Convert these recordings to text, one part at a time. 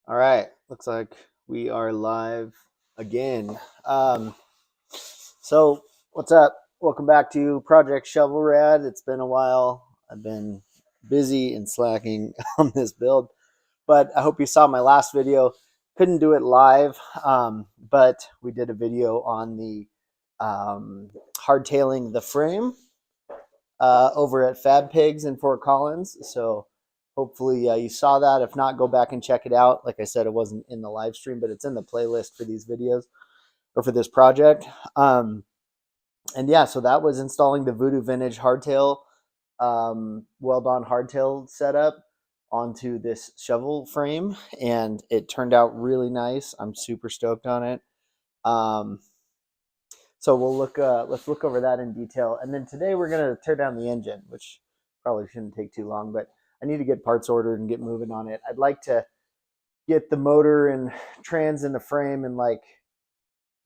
All right, looks like we are live again. So what's up? Welcome back to Project ShovelRAD. It's been a while. I've been busy and slacking on this build, but I hope you saw my last video. Couldn't do it live, but we did a video on the hardtailing the frame over at Fab Pigs in Fort Collins. So hopefully you saw that. If not, go back and check it out. Like I said, it wasn't in the live stream, but it's in the playlist for these videos or for this project. And yeah, so that was installing the Voodoo Vintage hardtail, weld-on hardtail setup onto this shovel frame, and it turned out really nice. I'm super stoked on it. So we'll let's look over that in detail. And then today we're going to tear down the engine, which probably shouldn't take too long, but I need to get parts ordered and get moving on it. I'd like to get the motor and trans in the frame and like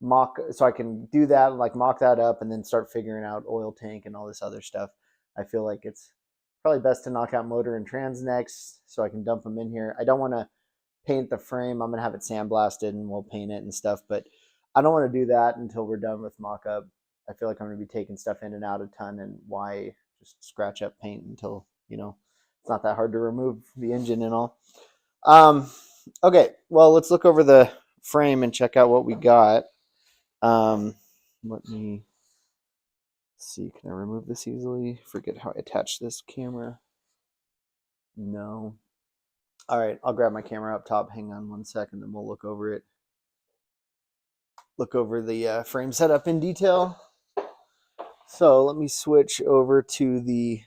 mock, so I can do that, like mock that up and then start figuring out oil tank and all this other stuff. I feel like it's probably best to knock out motor and trans next so I can dump them in here. I don't want to paint the frame. I'm going to have it sandblasted and we'll paint it and stuff, but I don't want to do that until we're done with mock-up. I feel like I'm going to be taking stuff in and out a ton, and why just scratch up paint until, you know, it's not that hard to remove the engine and all. Okay, well, let's look over the frame and check out what we got. Let me see. Can I remove this easily? Forget how I attach this camera. No. All right, I'll grab my camera up top. Hang on 1 second, then we'll look over it. Look over the frame setup in detail. So let me switch over to the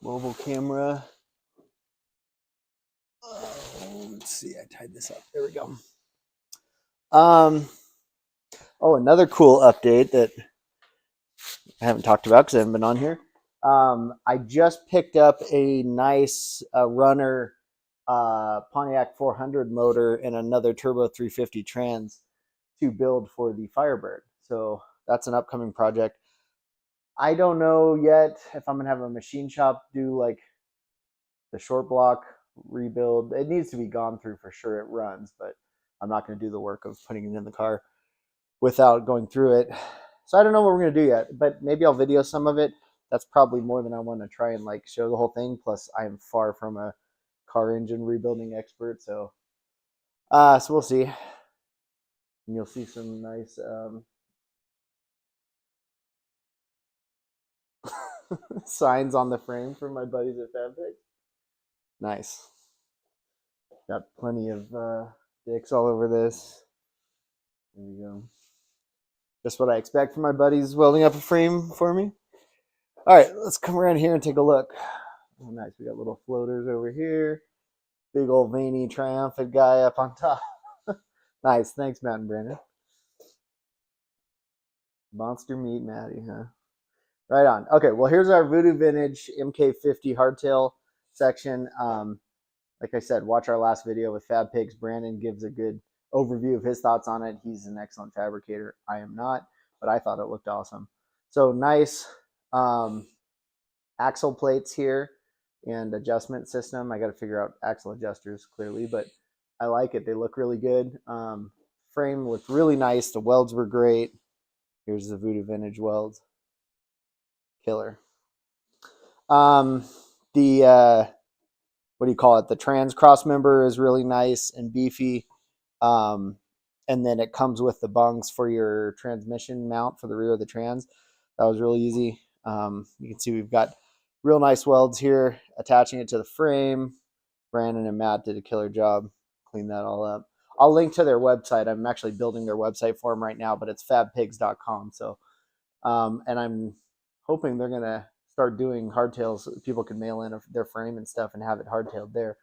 mobile camera. Let's see, I tied this up. There we go. Oh, another cool update that I haven't talked about because I haven't been on here. I just picked up a nice runner Pontiac 400 motor and another Turbo 350 trans to build for the Firebird. So that's an upcoming project. I don't know yet if I'm gonna have a machine shop do like the short block rebuild. It needs to be gone through for sure. It runs, but I'm not gonna do the work of putting it in the car without going through it. So I don't know what we're gonna do yet, but maybe I'll video some of it. That's probably more than I want to try and like show the whole thing. Plus, I am far from a car engine rebuilding expert, so we'll see. And you'll see some nice signs on the frame from my buddies at Fab Pigs. Nice. Got plenty of dicks all over this. There we go. Just what I expect from my buddies welding up a frame for me. All right, let's come around here and take a look. Oh, nice. We got little floaters over here. Big old veiny triumphant guy up on top. Nice. Thanks, Matt and Brandon. Monster meat Matty, huh? Right on. Okay, well, here's our Voodoo Vintage MK50 hardtail section. Like I said, watch our last video with Fab Pigs. Brandon gives a good overview of his thoughts on it. He's an excellent fabricator. I am not, but I thought it looked awesome. So nice axle plates here and adjustment system. I got to figure out axle adjusters clearly, but I like it. They look really good. Frame looked really nice. The welds were great. Here's the Voodoo Vintage welds. Killer. What do you call it? The trans cross member is really nice and beefy. And then it comes with the bungs for your transmission mount for the rear of the trans. That was really easy. You can see we've got real nice welds here attaching it to the frame. Brandon and Matt did a killer job. Clean that all up. I'll link to their website. I'm actually building their website for them right now, but it's fabpigs.com. So, and I'm hoping they're going to start doing hardtails so people can mail in their frame and stuff and have it hardtailed there.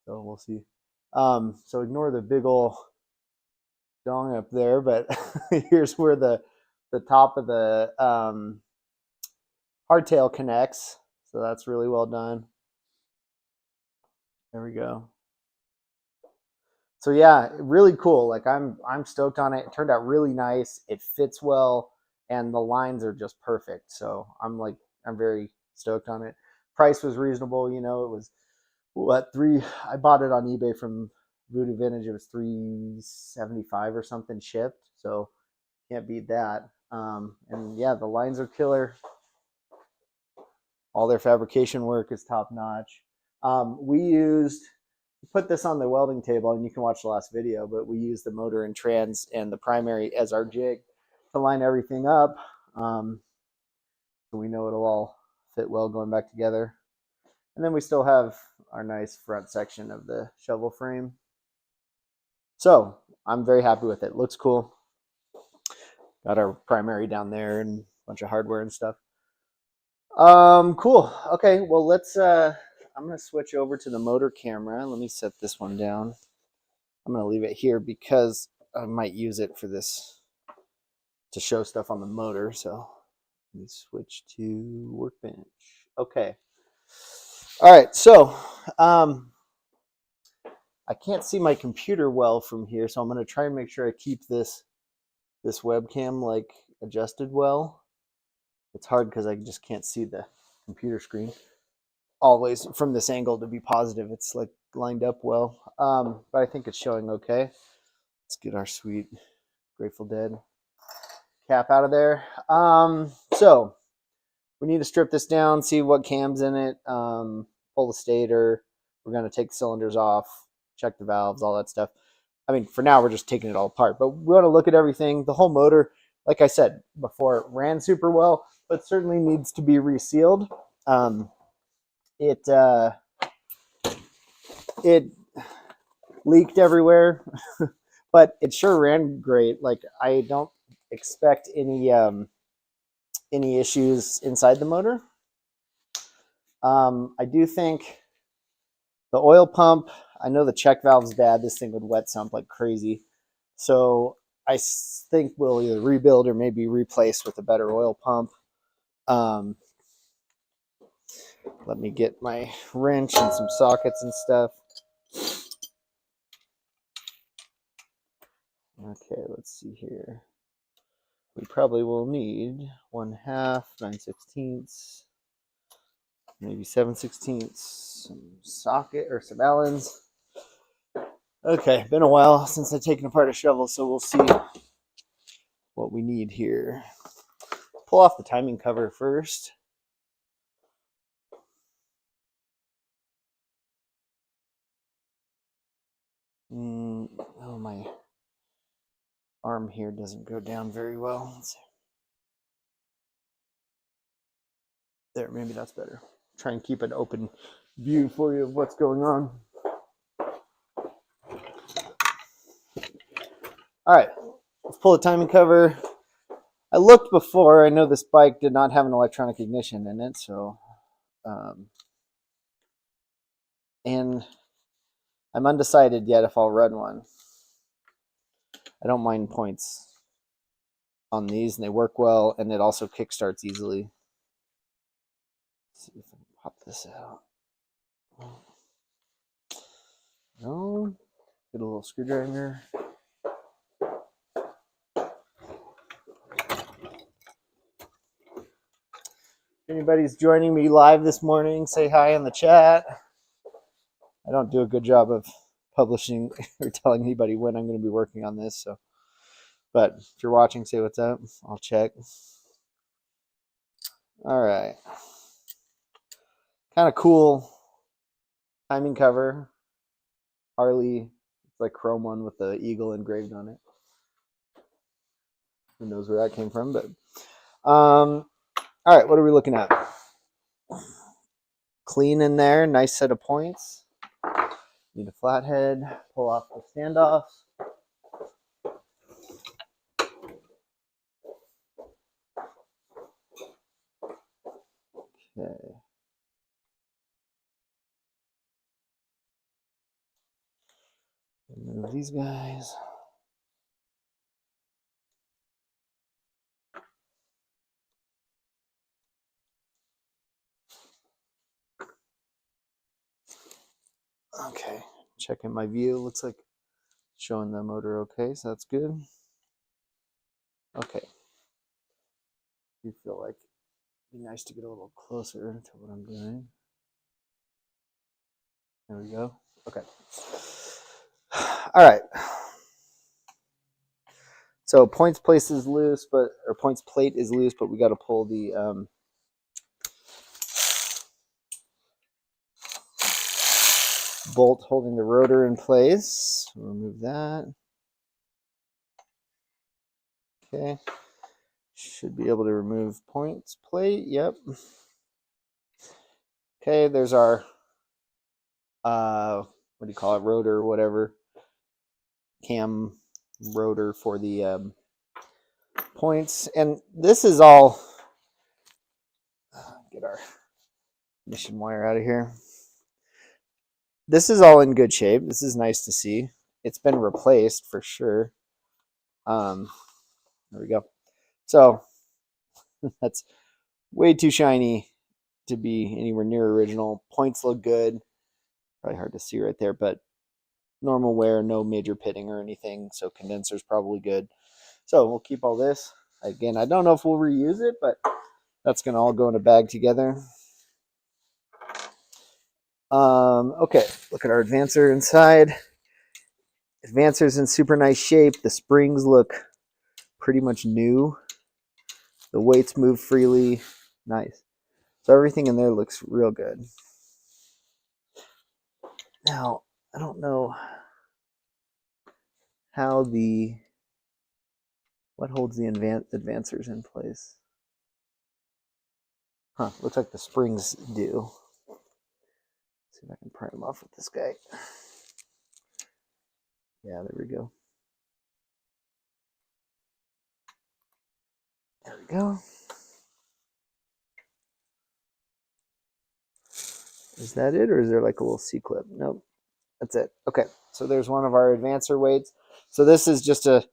So we'll see. So ignore the big ol' dong up there, but here's where the top of the hardtail connects. So that's really well done. There we go. So yeah, really cool. Like I'm stoked on it. It turned out really nice. It fits well, and the lines are just perfect. So I'm very stoked on it. Price was reasonable. You know, it was what I bought it on eBay from Voodoo Vintage, it was $375 or something shipped, so can't beat that. And yeah, the lines are killer. All their fabrication work is top notch. We put this on the welding table, and you can watch the last video, but we used the motor and trans and the primary as our jig to line everything up. So we know it'll all fit well going back together. And then we still have our nice front section of the shovel frame. So I'm very happy with it. Looks cool. Got our primary down there and a bunch of hardware and stuff. Cool. Okay, well I'm gonna switch over to the motor camera. Let me set this one down. I'm gonna leave it here because I might use it for this to show stuff on the motor. So let me switch to workbench. Okay. All right, so I can't see my computer well from here, so I'm gonna try and make sure I keep this webcam like adjusted well. It's hard because I just can't see the computer screen always from this angle to be positive. It's like lined up well, but I think it's showing okay. Let's get our sweet Grateful Dead cap out of there. So we need to strip this down, see what cam's in it, pull the stator. We're going to take the cylinders off, check the valves, all that stuff. I mean, for now, we're just taking it all apart, but we want to look at everything. The whole motor, like I said before, it ran super well, but certainly needs to be resealed. It leaked everywhere, but it sure ran great. Like, I don't expect any issues inside the motor. I do think the oil pump, I know the check valve's bad. This thing would wet sump like crazy. So I think we'll either rebuild or maybe replace with a better oil pump. Let me get my wrench and some sockets and stuff. Okay, let's see here. We probably will need 1/2, 9/16, maybe 7/16, some socket or some Allens. Okay, been a while since I've taken apart a shovel, so we'll see what we need here. Pull off the timing cover first. Oh, my arm here doesn't go down very well. Let's see. There, maybe that's better. Try and keep an open view for you of what's going on. All right, let's pull the timing cover. I looked before. I know this bike did not have an electronic ignition in it, so and I'm undecided yet if I'll run one. I don't mind points on these, and they work well, and it also kickstarts easily. Let's see if I can pop this out. No, get a little screwdriver. If anybody's joining me live this morning, say hi in the chat. I don't do a good job of publishing or telling anybody when I'm going to be working on this, so. But if you're watching, say what's up. I'll check. All right. Kind of cool timing cover. Harley, it's like chrome one with the eagle engraved on it. Who knows where that came from, but all right, what are we looking at? Clean in there, nice set of points. Need a flathead, pull off the standoffs. Okay. Remove these guys. Okay, checking my view. Looks like showing the motor okay, so that's good. Okay. You feel like it'd be nice to get a little closer to what I'm doing. There we go. Okay. All right. So points place is loose, but or points plate is loose, but we got to pull the bolt holding the rotor in place. We'll remove that. Okay. Should be able to remove points plate. Yep. Okay, there's our what do you call it? Rotor, whatever. Cam rotor for the points. And this is all, get our ignition wire out of here. This is all in good shape. This is nice to see. It's been replaced for sure. There we go. So that's way too shiny to be anywhere near original. Points look good. Probably hard to see right there, but normal wear, no major pitting or anything. So condenser's probably good. So we'll keep all this. Again, I don't know if we'll reuse it, but that's going to all go in a bag together. Okay, look at our advancer inside. Advancer's in super nice shape. The springs look pretty much new. The weights move freely. Nice. So everything in there looks real good. Now, I don't know how what holds the advancers in place. Huh, looks like the springs do. Let's see if I can pry them off with this guy. Yeah, there we go. There we go. Is that it, or is there like a little C-clip? Nope, that's it. Okay, so there's one of our advancer weights. So this is just a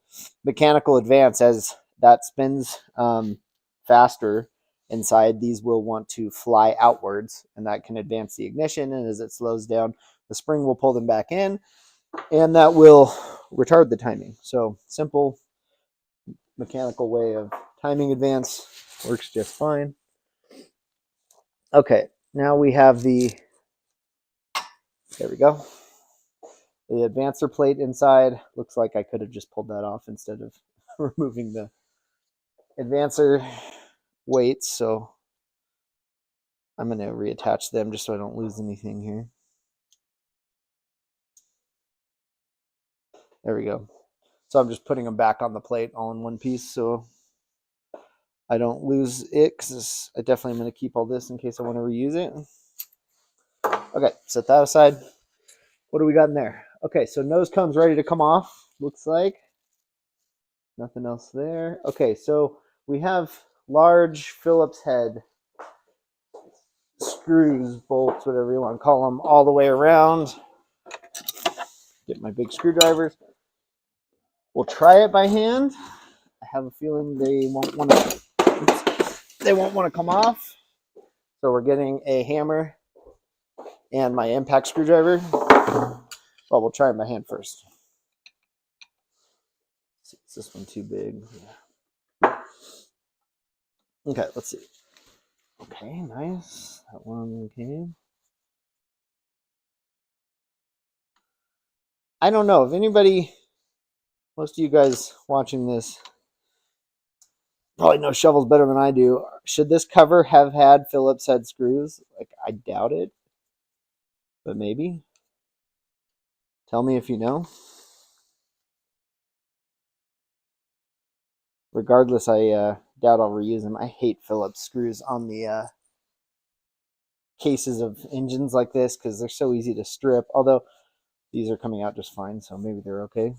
mechanical advance. As that spins faster inside, these will want to fly outwards, and that can advance the ignition. And as it slows down, the spring will pull them back in, and that will retard the timing. So simple mechanical way of timing advance works just fine. Okay, now we have there we go. The advancer plate inside. Looks like I could have just pulled that off instead of removing the advancer weights. So I'm going to reattach them just so I don't lose anything here. There we go. So I'm just putting them back on the plate all in one piece so I don't lose it, because I definitely am going to keep all this in case I want to reuse it. Okay, set that aside. What do we got in there? Okay, so nose cone's ready to come off, looks like. Nothing else there. Okay, so we have large Phillips head screws, bolts, whatever you want to call them, all the way around. Get my big screwdrivers. We'll try it by hand. I have a feeling they won't want to come off. So we're getting a hammer and my impact screwdriver. Well, we'll try it by hand first. Is this one too big? Okay, let's see. Okay, nice. That one came. I don't know if anybody, most of you guys watching this probably know shovels better than I do. Should this cover have had Phillips head screws? Like, I doubt it, but maybe. Tell me if you know. Regardless, I doubt I'll reuse them. I hate Phillips screws on the cases of engines like this because they're so easy to strip. Although these are coming out just fine, so maybe they're okay.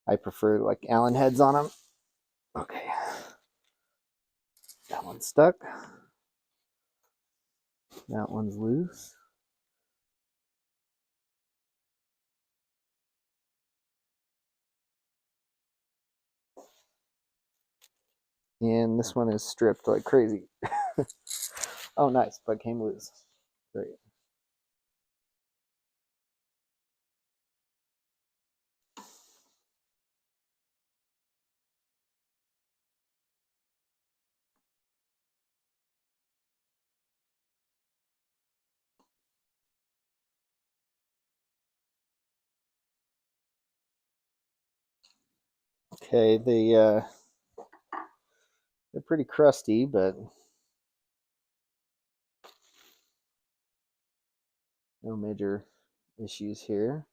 I prefer like Allen heads on them. Okay. That one's stuck. That one's loose. And this one is stripped like crazy. Oh, nice, but came loose. Great. Okay, they're pretty crusty, but no major issues here.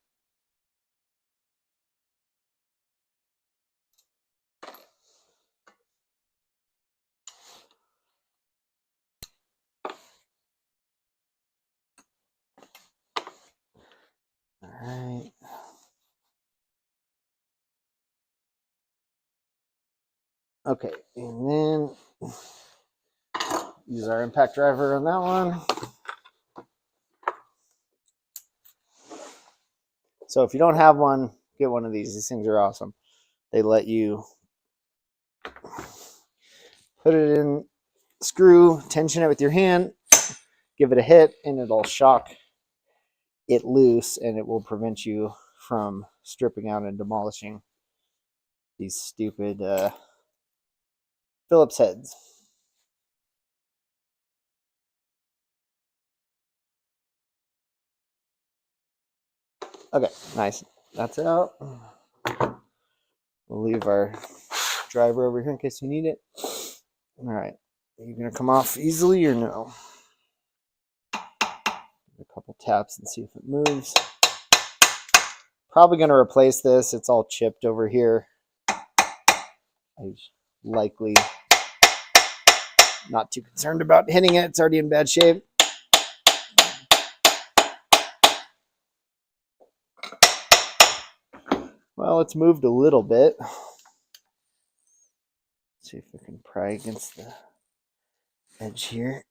All right. Okay, and then use our impact driver on that one. So if you don't have one, get one of these. These things are awesome. They let you put it in, screw, tension it with your hand, give it a hit, and it'll shock it loose, and it will prevent you from stripping out and demolishing these stupid Phillips heads. Okay, nice. That's out. We'll leave our driver over here in case you need it. All right. Are you going to come off easily or no? A couple taps and see if it moves. Probably going to replace this. It's all chipped over here. I'm likely not too concerned about hitting it. It's already in bad shape. Well, it's moved a little bit. Let's see if we can pry against the edge here.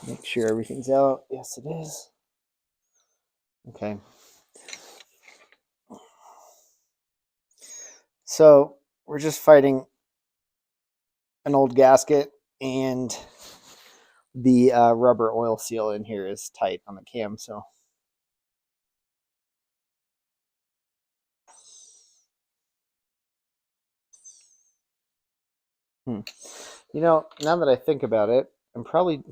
Make sure everything's out. Yes, it is. Okay. So we're just fighting an old gasket, and the rubber oil seal in here is tight on the cam. So you know, now that I think about it, I'm probably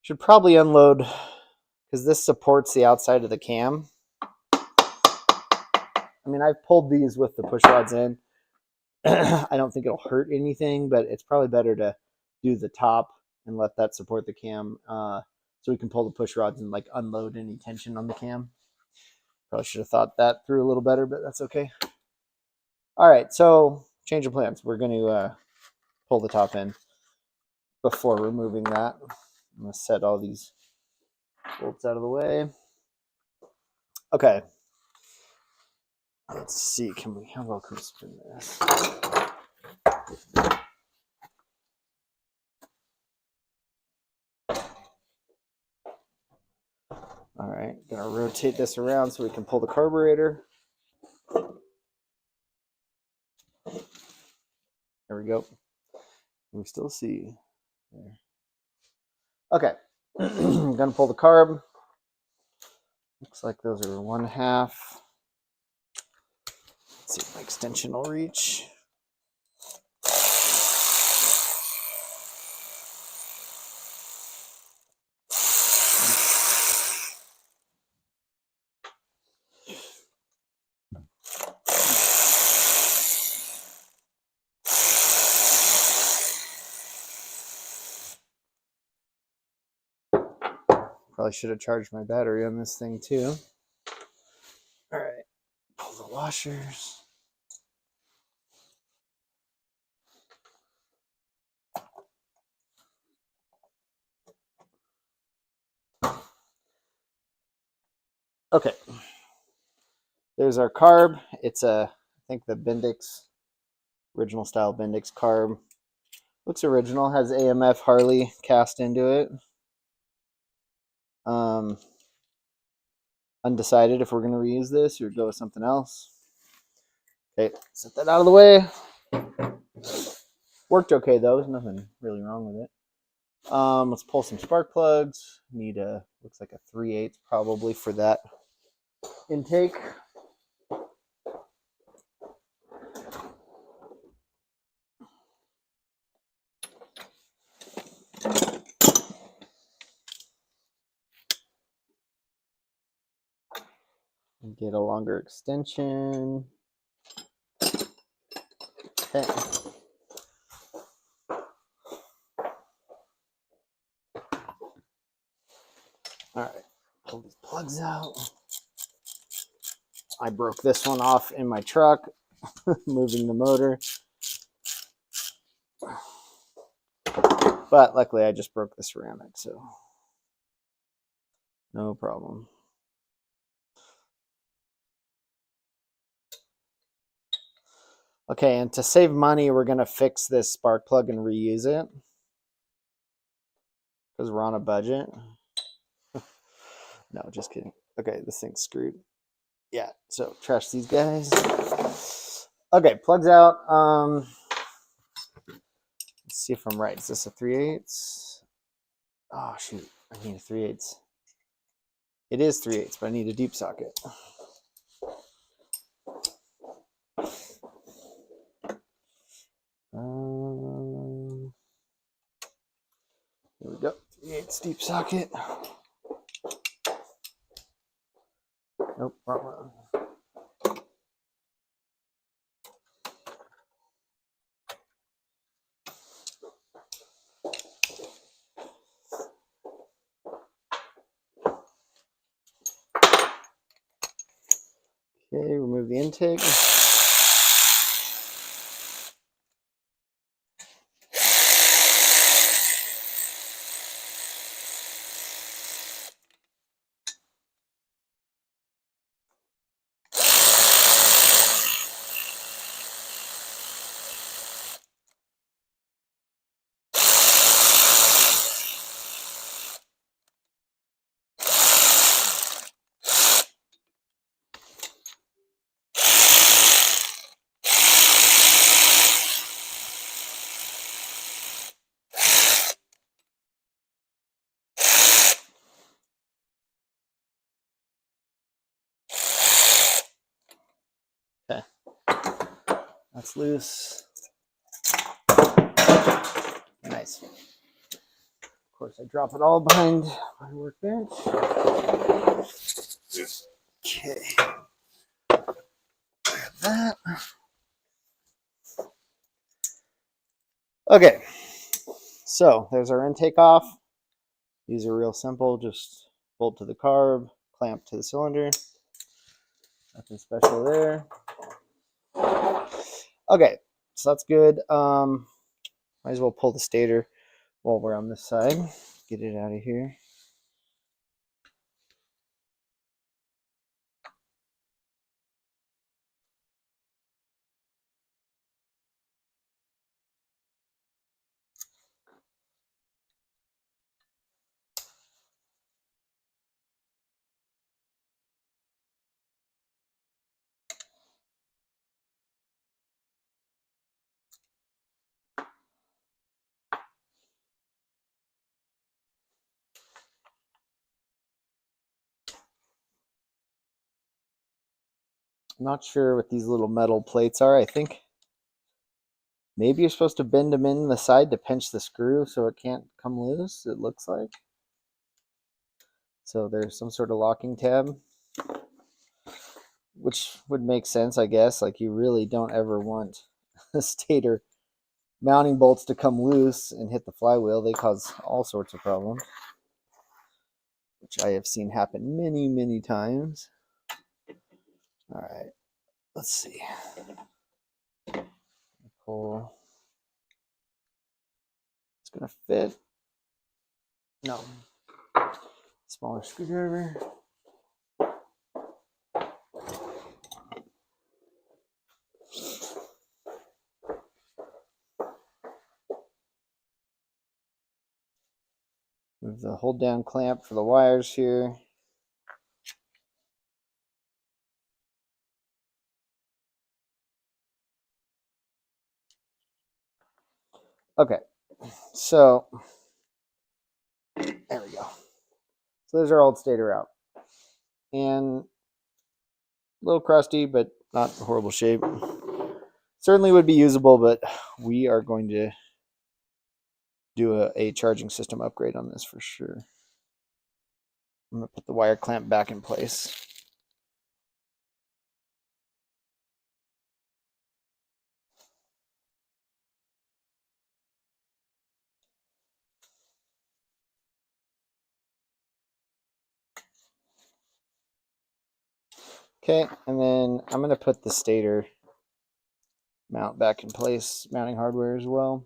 should probably unload, because this supports the outside of the cam. I mean, I've pulled these with the push rods in. I don't think it'll hurt anything, but it's probably better to do the top and let that support the cam, so we can pull the push rods and like unload any tension on the cam. Probably should have thought that through a little better, but that's okay. All right, so change of plans. We're going to pull the top in before removing that. I'm going to set all these bolts out of the way. Okay. Let's see. How well can we spin this? All right. Gonna rotate this around so we can pull the carburetor. There we go. We still see there. Okay. I'm gonna pull the carb. Looks like those are 1/2. Let's see if my extension will reach. Probably should have charged my battery on this thing too. All right, pull the washers. Okay, there's our carb. It's I think the Bendix, original style Bendix carb. Looks original, has AMF Harley cast into it. Undecided if we're going to reuse this or go with something else. Okay, set that out of the way. Worked okay though, there's nothing really wrong with it. Let's pull some spark plugs. Need looks like a 3/8 probably for that intake. Get a longer extension. Okay. All right, pull these plugs out. I broke this one off in my truck, moving the motor. But luckily I just broke the ceramic, so no problem. Okay, and to save money, we're going to fix this spark plug and reuse it because we're on a budget. No, just kidding. Okay, this thing's screwed. Yeah, so trash these guys. Okay, plugs out. Let's see if I'm right. Is this a 3/8? Oh, shoot. I need a 3/8. It is 3/8, but I need a deep socket. Here we go. 3/8 deep socket. Nope, wrong one. Okay, remove the intake. Okay, that's loose. Nice. Of course, I drop it all behind my workbench. Okay, grab that. Okay, so there's our intake off. These are real simple, just bolt to the carb, clamp to the cylinder. Nothing special there. Okay, so that's good. Might as well pull the stator while we're on this side. Get it out of here. I'm not sure what these little metal plates are. I think maybe you're supposed to bend them in the side to pinch the screw so it can't come loose, it looks like. So there's some sort of locking tab, which would make sense, I guess. Like, you really don't ever want a stator mounting bolts to come loose and hit the flywheel. They cause all sorts of problems, which I have seen happen many, many times. All right, let's see. Pull. It's gonna fit. No. Smaller screwdriver. Move the hold down clamp for the wires here. Okay, so there we go. So there's our old stator out. And a little crusty, but not a horrible shape. Certainly would be usable, but we are going to do a charging system upgrade on this for sure. I'm going to put the wire clamp back in place. Okay, and then I'm going to put the stator mount back in place, mounting hardware as well.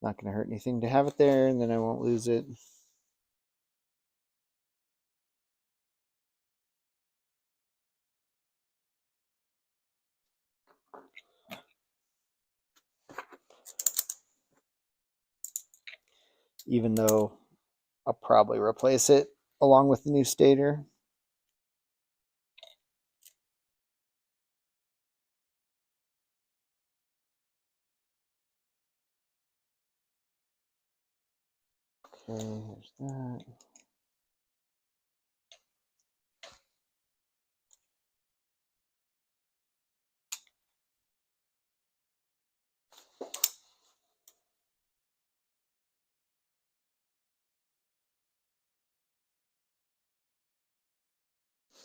Not going to hurt anything to have it there, and then I won't lose it. Even though I'll probably replace it along with the new stator. Okay, there's that.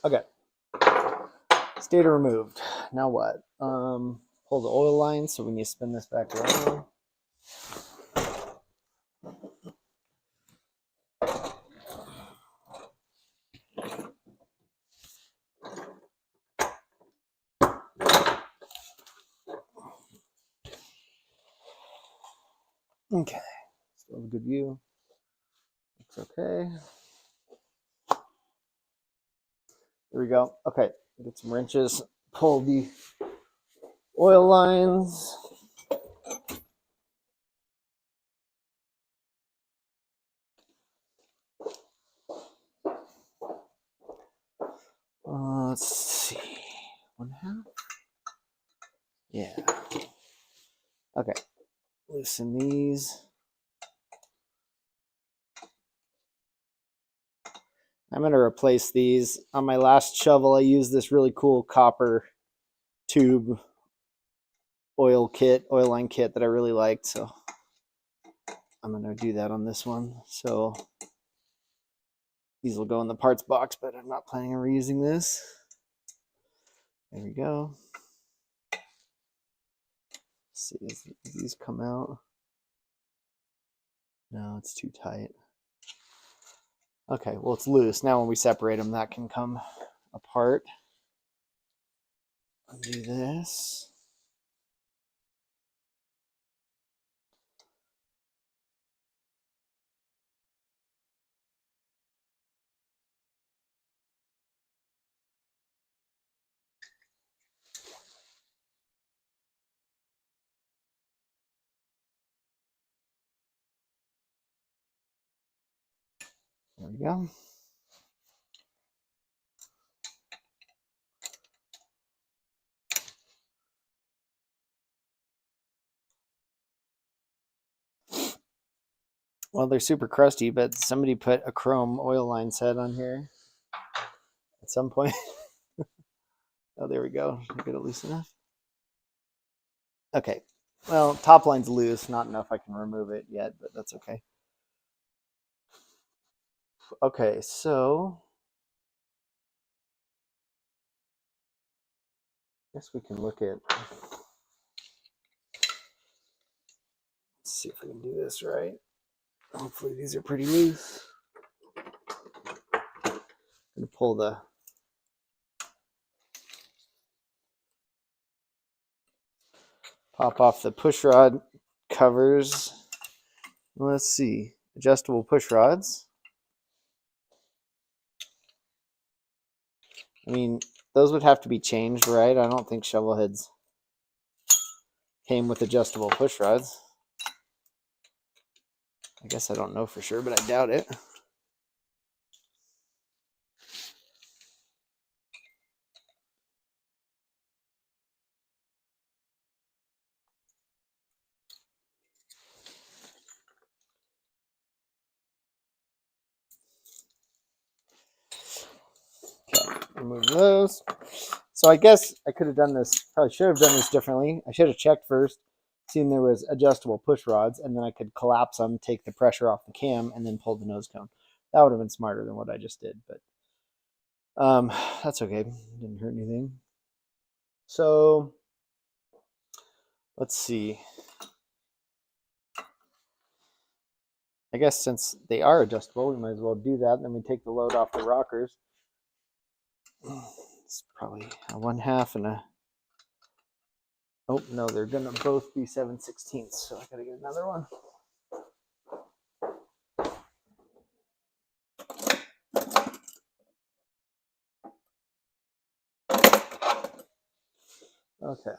Okay. Stator removed. Now what? Pull the oil line, so we need to spin this back around. Okay. Still have a good view. Looks okay. There we go. Okay. Get some wrenches. Pull the oil lines. Let's see. 1/2. Yeah. Okay. Loosen these. I'm going to replace these. On my last shovel, I used this really cool copper tube oil line kit that I really liked. So I'm going to do that on this one. So these will go in the parts box, but I'm not planning on reusing this. There we go. Let's see, if these come out. No, it's too tight. Okay, well, it's loose. Now when we separate them, that can come apart. Undo this. There we go. Well, they're super crusty, but somebody put a chrome oil line set on here at some point. Oh, there we go. Get it loose enough. Okay. Well, top line's loose. Not enough I can remove it yet, but that's okay. Okay, so I guess we can look at. Let's see if we can do this right. Hopefully these are pretty loose. I'm gonna pull the pop off the push rod covers. Let's see, adjustable push rods. I mean, those would have to be changed, right? I don't think Shovelheads came with adjustable push rods. I guess I don't know for sure, but I doubt it. Okay, remove those. So I guess I could have done this, probably should have done this differently. I should have checked first, seen there was adjustable push rods, and then I could collapse them, take the pressure off the cam, and then pull the nose cone. That would have been smarter than what I just did, but that's okay. Didn't hurt anything. So let's see. I guess since they are adjustable, we might as well do that. Then we take the load off the rockers. It's probably a 1/2 and a... Oh, no, they're going to both be 7/16, so I got to get another one. Okay.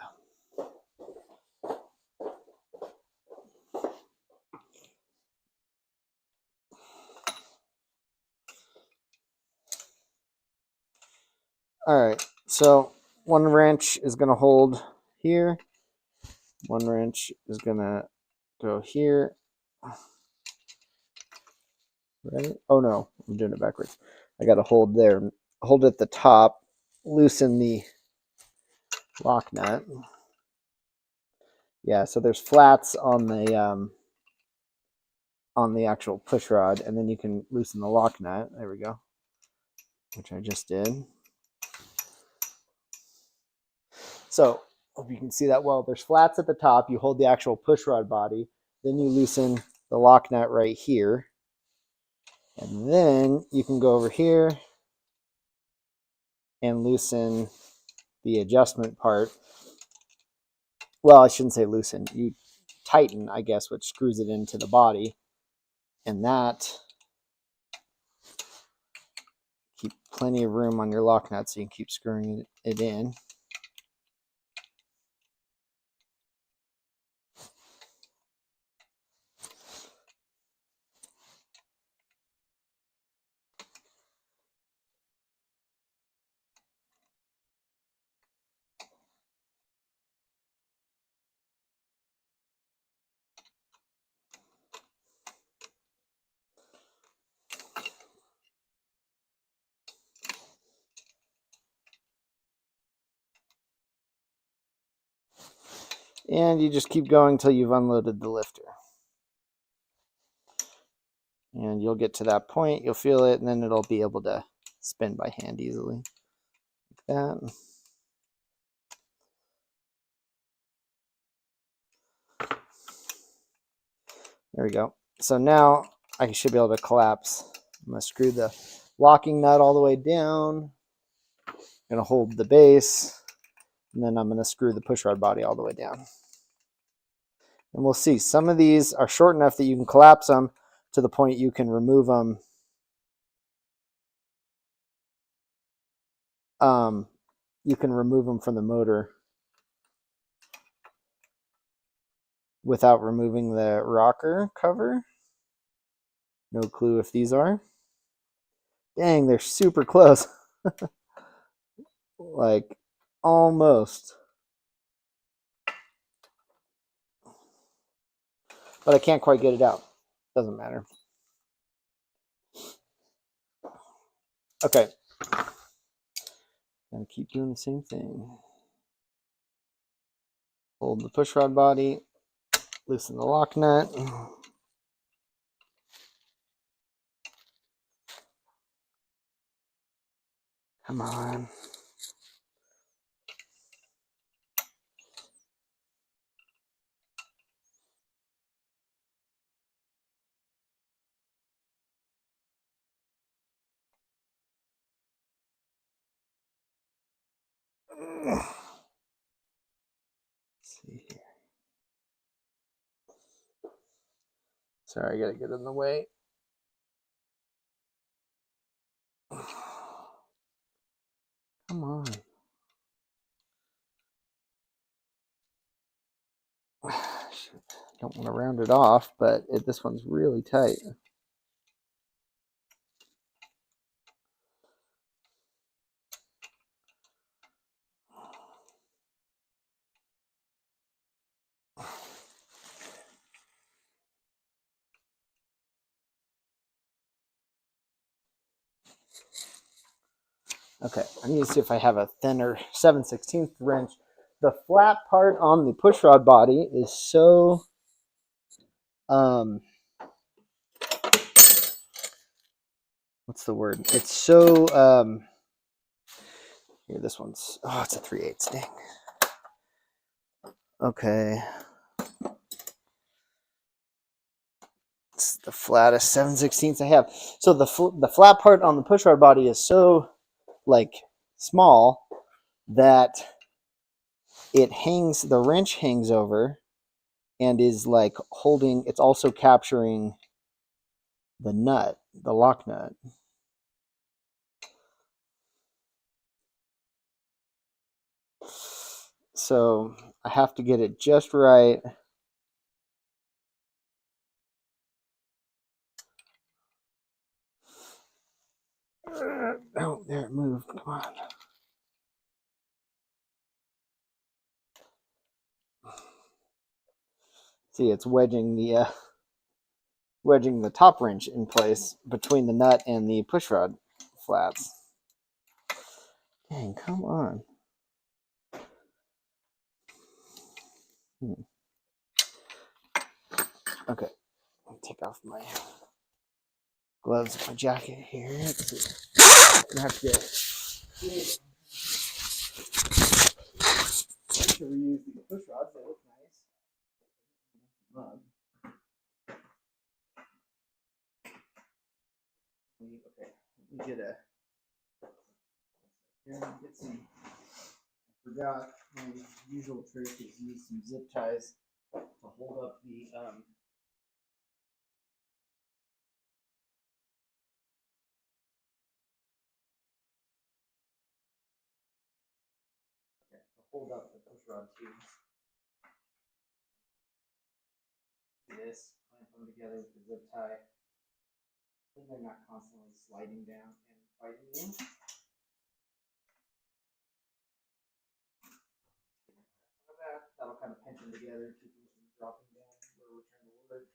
All right, so one wrench is going to hold here. One wrench is going to go here. Right? Oh no, I'm doing it backwards. I got to hold there. Hold at the top. Loosen the lock nut. Yeah, so there's flats on the actual push rod, and then you can loosen the lock nut. There we go, which I just did. So hope you can see that well. There's flats at the top. You hold the actual push rod body, then you loosen the lock nut right here, and then you can go over here and loosen the adjustment part. Well, I shouldn't say loosen. You tighten, I guess, which screws it into the body, and that keep plenty of room on your lock nut so you can keep screwing it in. And you just keep going until you've unloaded the lifter. And you'll get to that point, you'll feel it, and then it'll be able to spin by hand easily. Like that. There we go. So now I should be able to collapse. I'm going to screw the locking nut all the way down. I'm going to hold the base, and then I'm going to screw the pushrod body all the way down. And we'll see. Some of these are short enough that you can collapse them to the point you can remove them. You can remove them from the motor without removing the rocker cover. No clue if these are. Dang, they're super close. Like, almost. But I can't quite get it out. Doesn't matter. Okay. Gonna keep doing the same thing. Hold the pushrod body. Loosen the lock nut. Come on. Let's see here. Sorry, I gotta get in the way. Come on. Don't want to round it off, but this one's really tight. Okay, I need to see if I have a thinner 7/16 wrench. The flat part on the pushrod body is so what's the word? It's so here, this one's, oh, it's a 3/8. Dang. Okay. It's the flattest 7/16 I have. So the flat part on the pushrod body is so like small that it hangs, the wrench hangs over and is like holding, it's also capturing the nut, the lock nut. So I have to get it just right. Oh, there it moved. Come on. See, it's wedging the top wrench in place between the nut and the pushrod flats. Dang, come on. Okay, I'll take off my gloves and my jacket here. Let's see. I'm gonna have to get. I should reuse the push rods. They look nice. Okay, let me get a. Here, get some. I forgot my usual trick is use some zip ties to hold up the hold up the push rod tubes. This, clamp them together with the zip tie. Then they're not constantly sliding down and fighting you. That'll kind of pinch them together, keep them from dropping down where we're trying to work.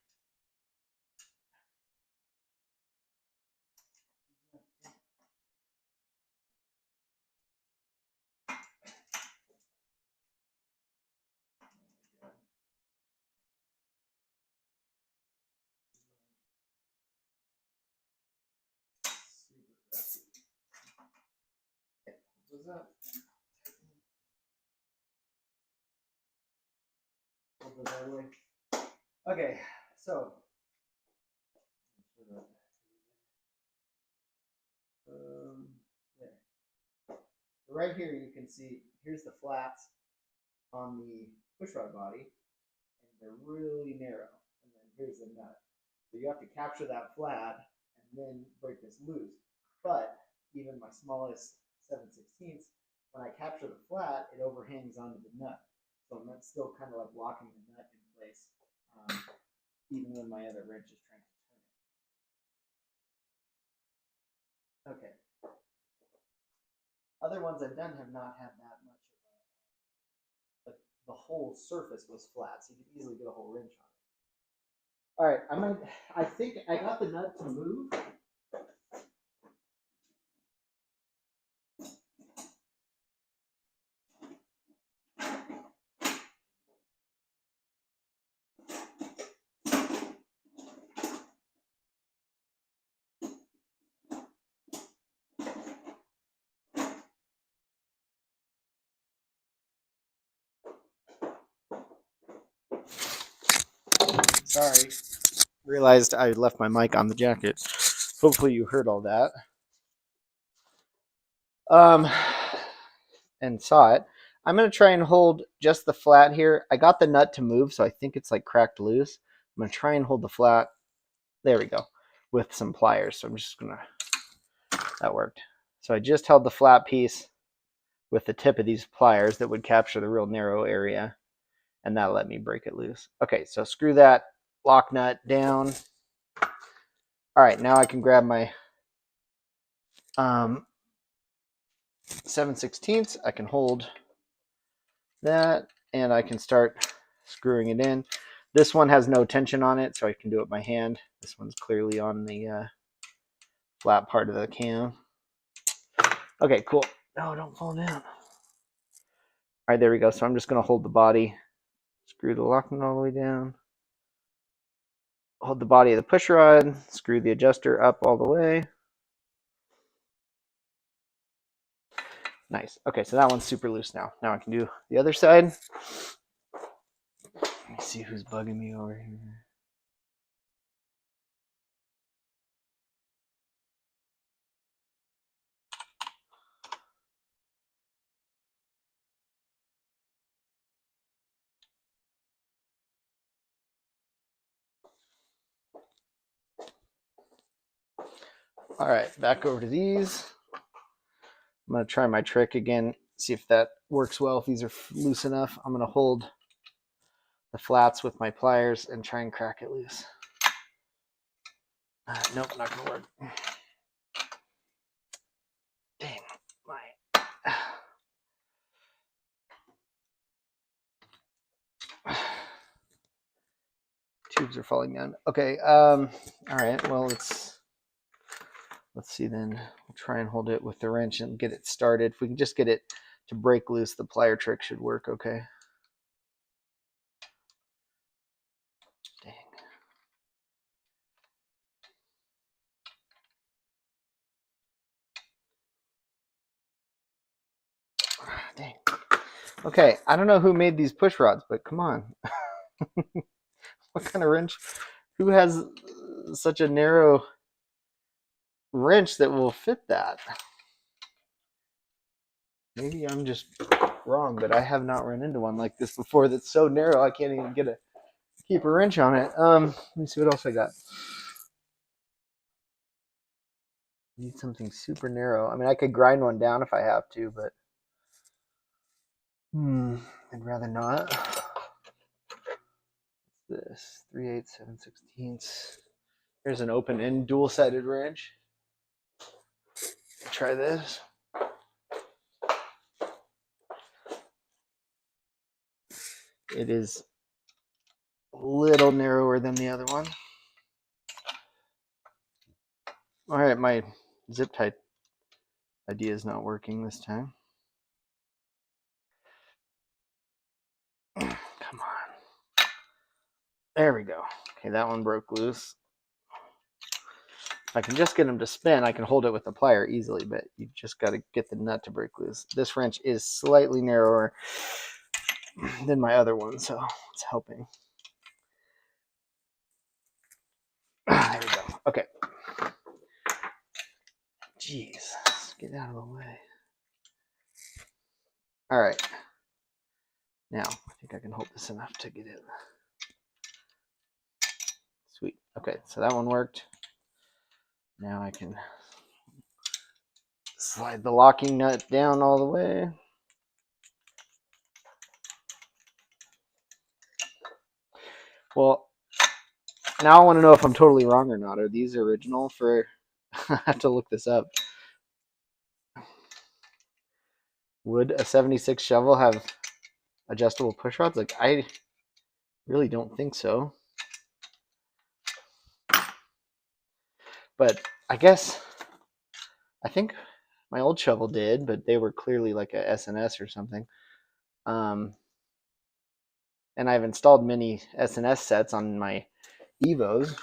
What's up? Okay, so there. So right here you can see here's the flats on the pushrod body, and they're really narrow. And then here's the nut. So you have to capture that flat and then break this loose. But even my smallest 7/16, when I capture the flat, it overhangs onto the nut. So that's still kind of like locking the nut in place, even when my other wrench is trying to turn it. Okay. Other ones I've done have not had that much of a, but the whole surface was flat, so you could easily get a whole wrench on it. All right, I think I got the nut to move. Sorry. Realized I left my mic on the jacket. Hopefully you heard all that. And saw it. I'm going to try and hold just the flat here. I got the nut to move, so I think it's like cracked loose. I'm going to try and hold the flat. There we go. With some pliers. So I'm just going to, that worked. So I just held the flat piece with the tip of these pliers that would capture the real narrow area. And that let me break it loose. Okay, so screw that lock nut down. All right, now I can grab my 7/16. I can hold that and I can start screwing it in. This one has no tension on it, so I can do it by hand. This one's clearly on the flat part of the cam. Okay, cool. No, don't fall down. All right, there we go. So I'm just going to hold the body, screw the lock nut all the way down, hold the body of the push rod, screw the adjuster up all the way. Nice. Okay, so that one's super loose now. Now I can do the other side. Let me see who's bugging me over here. All right, back over to these. I'm going to try my trick again, see if that works well, if these are loose enough. I'm going to hold the flats with my pliers and try and crack it loose. Nope, not going to work. Dang, my... Tubes are falling down. Okay, all right, well, let's see then. We'll try and hold it with the wrench and get it started. If we can just get it to break loose, the plier trick should work okay. Dang. Dang. Okay, I don't know who made these push rods, but come on. What kind of wrench? Who has such a narrow wrench that will fit that? Maybe I'm just wrong, but I have not run into one like this before that's so narrow I can't even keep a wrench on it. Let me see what else I got. Need something super narrow. I mean, I could grind one down if I have to, but I'd rather not. What's this? 3/8, 7/16. Here's an open end dual-sided wrench. Try this. It is a little narrower than the other one. All right, my zip tie idea is not working this time. Come on. There we go. Okay, that one broke loose. If I can just get them to spin, I can hold it with the plier easily, but you just got to get the nut to break loose. This wrench is slightly narrower than my other one, so it's helping. There we go. Okay. Jeez, let's get out of the way. All right. Now, I think I can hold this enough to get it. Sweet. Okay, so that one worked. Now I can slide the locking nut down all the way. Well, now I want to know if I'm totally wrong or not. Are these original for... I have to look this up. Would a 76 shovel have adjustable push rods? Like, I really don't think so. But I think my old shovel did, but they were clearly like a S&S or something. And I've installed many S&S sets on my Evos.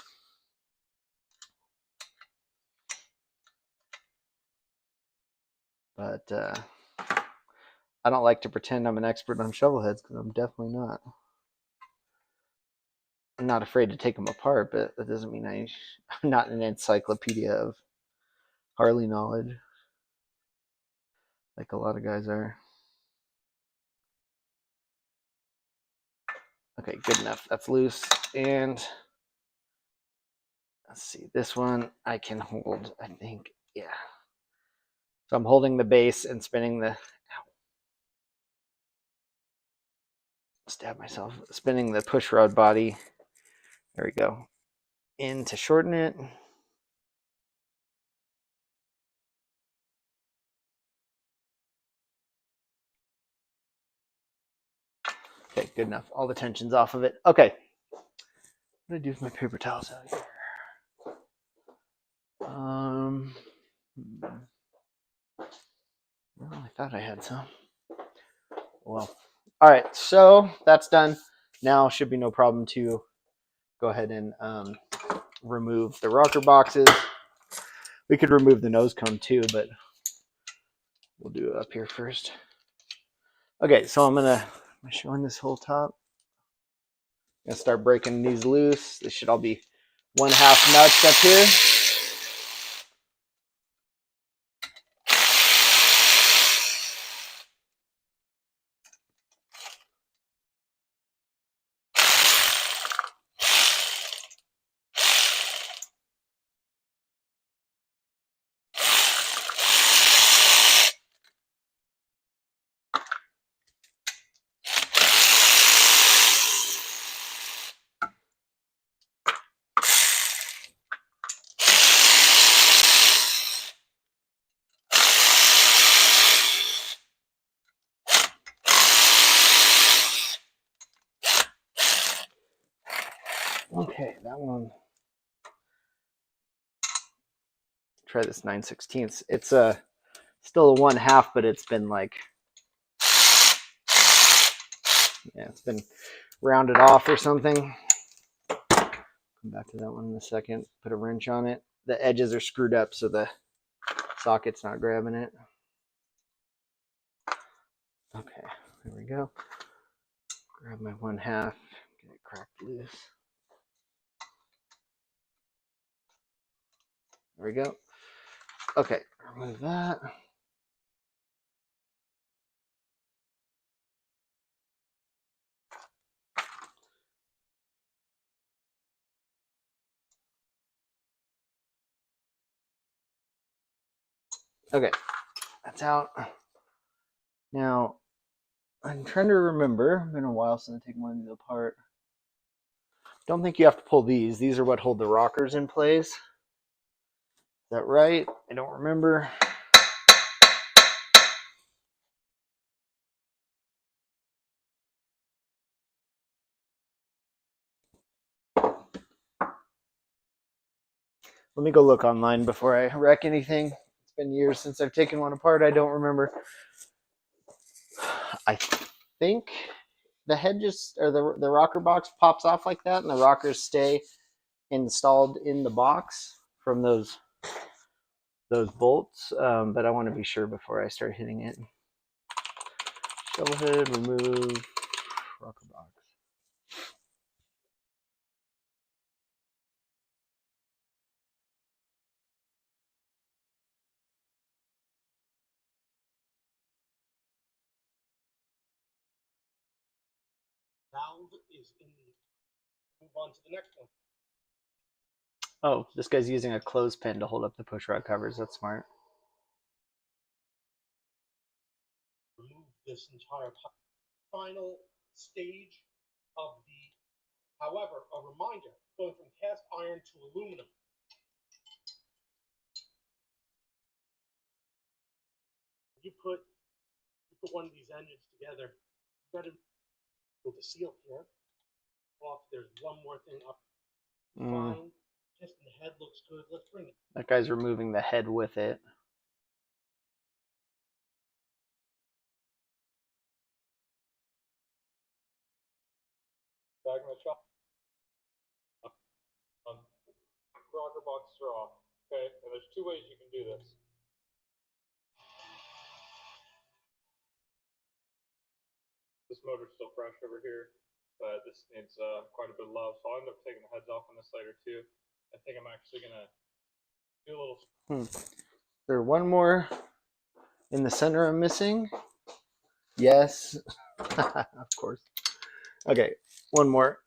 But I don't like to pretend I'm an expert on shovel heads because I'm definitely not. I'm not afraid to take them apart, but that doesn't mean I'm not an encyclopedia of Harley knowledge like a lot of guys are. Okay, good enough. That's loose. And let's see, this one I can hold, I think. Yeah. So I'm holding the base and spinning the... Stab myself. Spinning the push rod body. There we go. In to shorten it. Okay, good enough. All the tension's off of it. Okay. What do I do with my paper towels out here? Well, I thought I had some. Well, all right. So that's done. Now should be no problem to go ahead and remove the rocker boxes. We could remove the nose cone too, but we'll do it up here first. Okay, so I'm showing this whole top. I'm gonna start breaking these loose. This should all be 1/2 nuts up here. Okay, that one. Try this 9/16. It's still a 1/2, but it's been like, yeah, it's been rounded off or something. Come back to that one in a second. Put a wrench on it. The edges are screwed up so the socket's not grabbing it. Okay, there we go. Grab my 1/2, get it cracked loose. There we go. Okay, remove that. Okay, that's out. Now, I'm trying to remember. It's been a while since I've taken one of these apart. Don't think you have to pull these. These are what hold the rockers in place. Is that right? I don't remember. Let me go look online before I wreck anything. It's been years since I've taken one apart. I don't remember. I think the head just, or the rocker box pops off like that, and the rockers stay installed in the box from those bolts. But I want to be sure before I start hitting it. Shovelhead, remove rocker box. Valve is in the, move on to the next one. Oh, this guy's using a clothespin to hold up the pushrod covers. That's smart. Remove this entire final stage of the, however, a reminder, going from cast iron to aluminum. You put one of these engines together, you got to with the seal here. Off, there's one more thing up. Fine. Just the head looks good. Let's bring it. That guy's removing the head with it. Back in the shop. Rocker boxes are off. Okay, and there's two ways you can do this. This motor's still fresh over here, but this needs quite a bit of love, so I'll end up taking the heads off on this later too. I think I'm actually gonna do a little. There one more in the center I'm missing. Yes, of course. Okay, one more.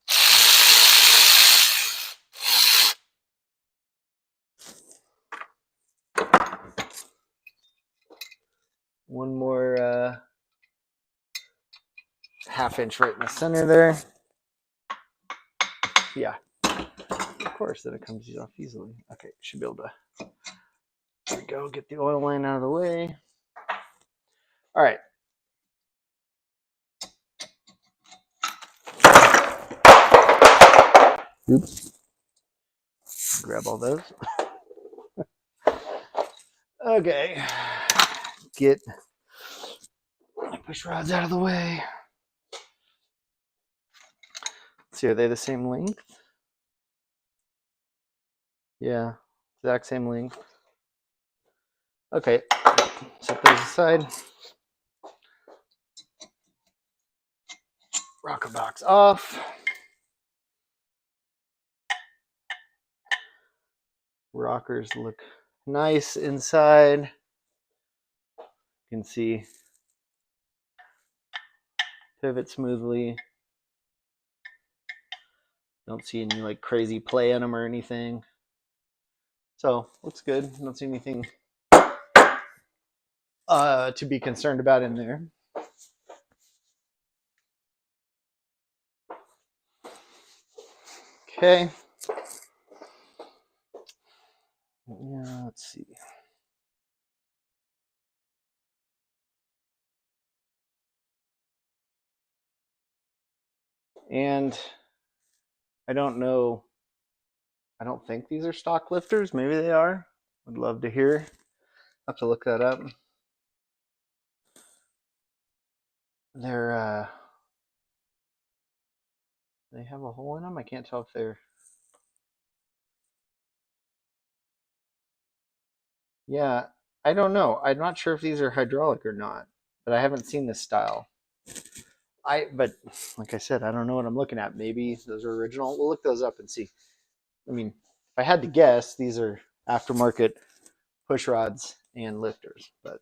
One more 1/2 inch right in the center there. Yeah, of course, then it comes off easily. Okay, should be able to, there we go, get the oil line out of the way. All right. Oops. Grab all those. Okay. Get my push rods out of the way. Let's see, are they the same length? Yeah, exact same length. Okay, set those aside. Rocker box off. Rockers look nice inside. You can see pivot smoothly. Don't see any like crazy play in them or anything. So looks good. Don't see anything to be concerned about in there. Okay. Yeah, let's see. And I don't know. I don't think these are stock lifters. Maybe they are. Would love to hear. I'll have to look that up. They're they have a hole in them. I can't tell if they're. Yeah, I don't know. I'm not sure if these are hydraulic or not, but I haven't seen this style. But like I said, I don't know what I'm looking at. Maybe those are original. We'll look those up and see. I mean, if I had to guess, these are aftermarket push rods and lifters, but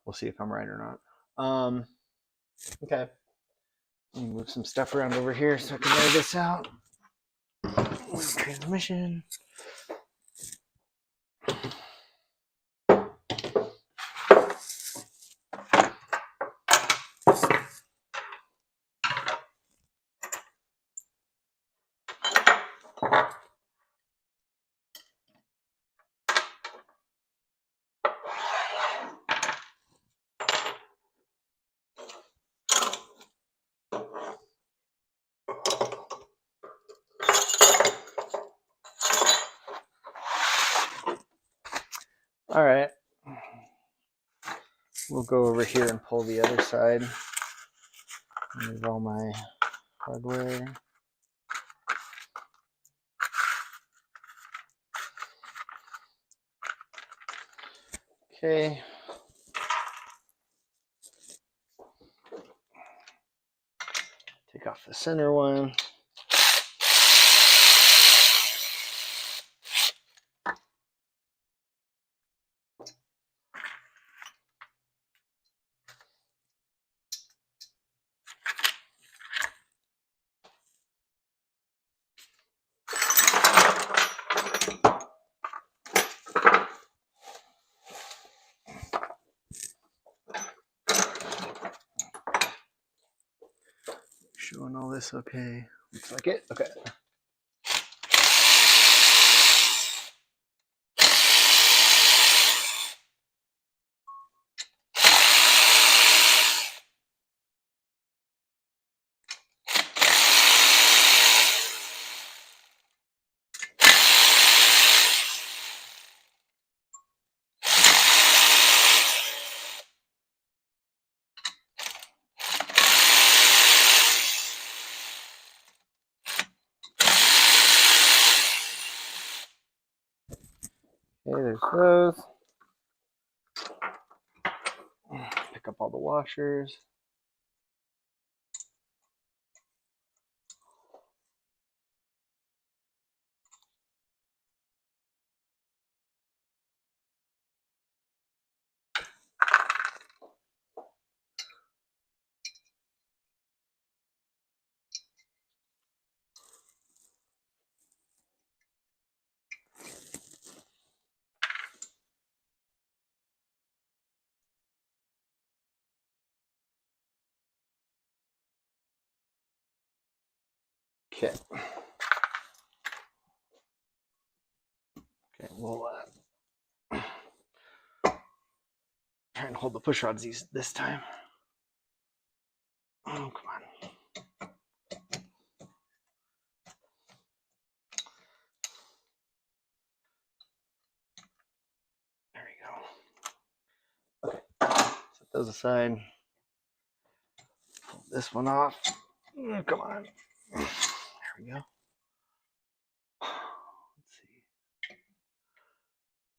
we'll see if I'm right or not. Okay. Let me move some stuff around over here so I can lay this out. Transmission. All right. We'll go over here and pull the other side. Move all my hardware. Okay. Take off the center one. Showing all this okay. Looks like it. Okay. Okay, there's those. Pick up all the washers. Okay. Okay, we'll try and hold the push rods this time. Oh, come on. There we go. Okay. Set those aside. Pull this one off. Come on. There we go. Let's see.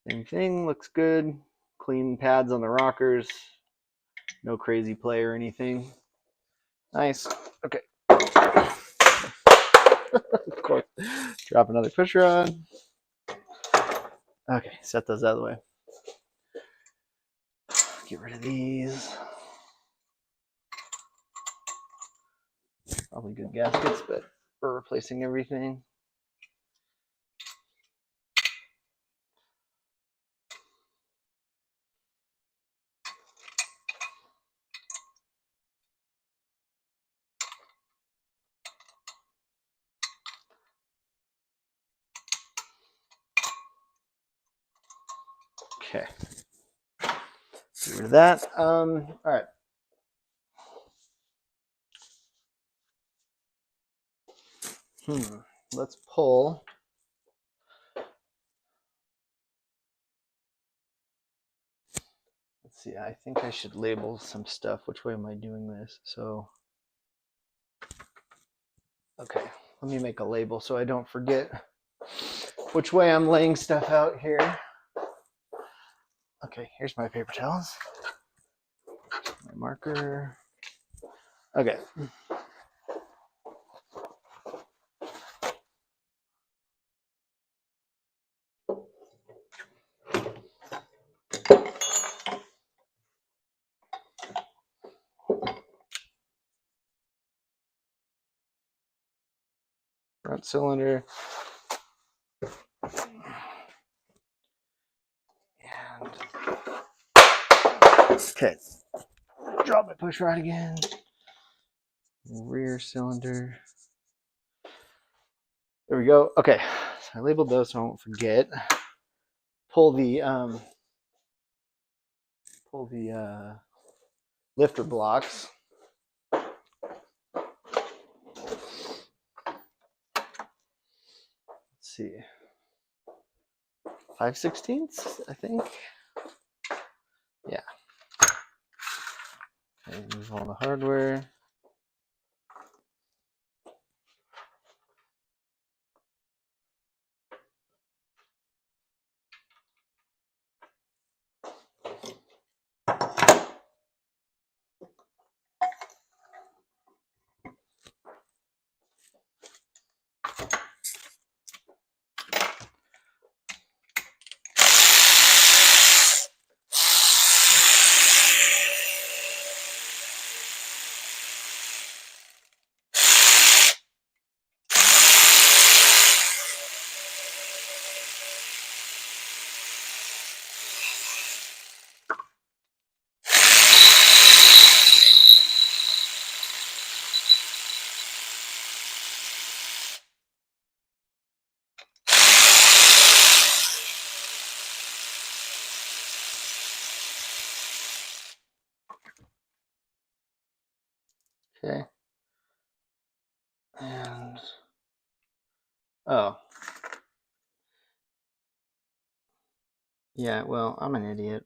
Same thing. Looks good. Clean pads on the rockers. No crazy play or anything. Nice. Okay. Of course. Drop another push rod. Okay, set those out of the way. Get rid of these. Probably good gaskets, but we're replacing everything. Okay. Get rid of that. All right. Let's pull. Let's see, I think I should label some stuff. Which way am I doing this? So, okay, let me make a label so I don't forget which way I'm laying stuff out here. Okay, here's my paper towels. My marker. Okay. Front cylinder. And okay. Drop my push rod again. Rear cylinder. There we go. Okay. So I labeled those so I won't forget. Pull the lifter blocks. Let's see. 5/16, I think. Yeah. Okay, move all the hardware. Okay. And oh. Yeah, well, I'm an idiot.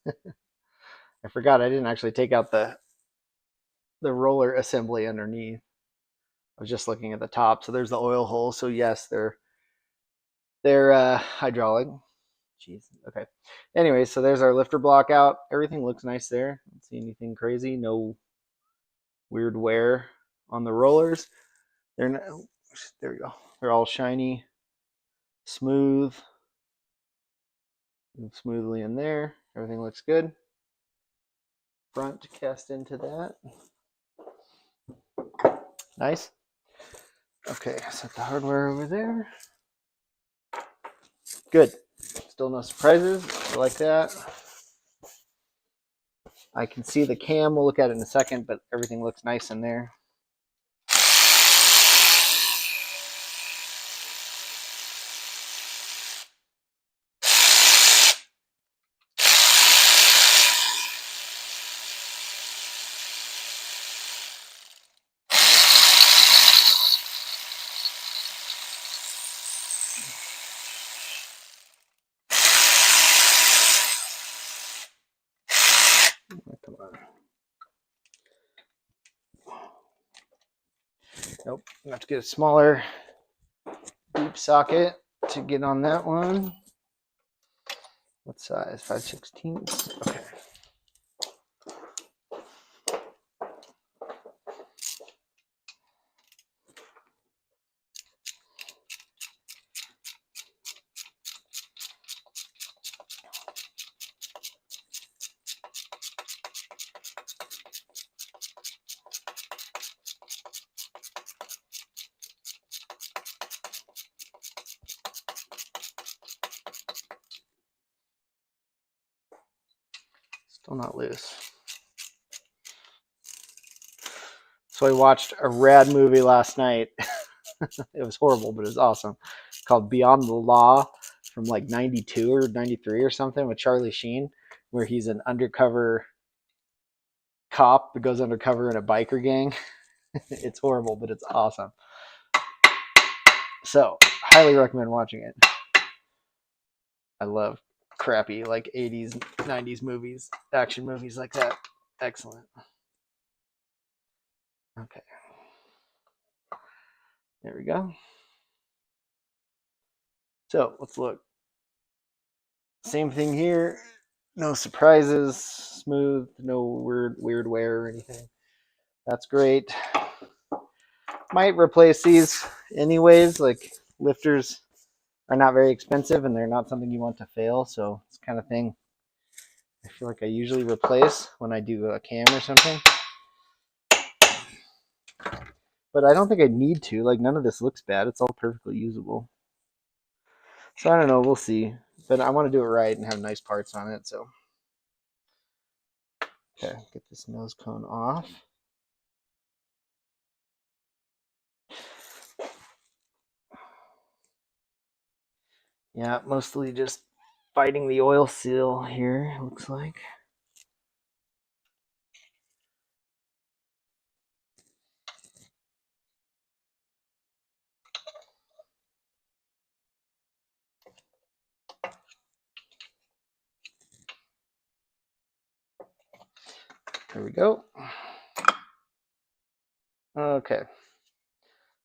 I forgot I didn't actually take out the roller assembly underneath. I was just looking at the top. So there's the oil hole. So yes, they're hydraulic. Jeez. Okay. Anyway, so there's our lifter block out. Everything looks nice there. Don't see anything crazy. No weird wear on the rollers. They're not, there we go. They're all shiny, smooth. Move smoothly in there. Everything looks good. Front cast into that. Nice. Okay, set the hardware over there. Good. Still no surprises. I like that. I can see the cam. We'll look at it in a second, but everything looks nice in there. Come on. Nope. I have to get a smaller deep socket to get on that one. What size? 5/16. Okay. Still not loose. So I watched a rad movie last night. It was horrible, but it was awesome. It's called Beyond the Law from like 92 or 93 or something with Charlie Sheen, where he's an undercover cop that goes undercover in a biker gang. It's horrible, but it's awesome. So, highly recommend watching it. I love crappy like 80s, 90s movies, action movies like that. Excellent. Okay. There we go. So, let's look. Same thing here. No surprises. Smooth. No weird wear or anything. That's great. Might replace these anyways. Like lifters are not very expensive and they're not something you want to fail. So it's kind of thing I feel like I usually replace when I do a cam or something. But I don't think I need to. Like none of this looks bad. It's all perfectly usable. So I don't know. We'll see. But I want to do it right and have nice parts on it. So okay, get this nose cone off. Yeah, mostly just fighting the oil seal here, looks like. There we go. Okay.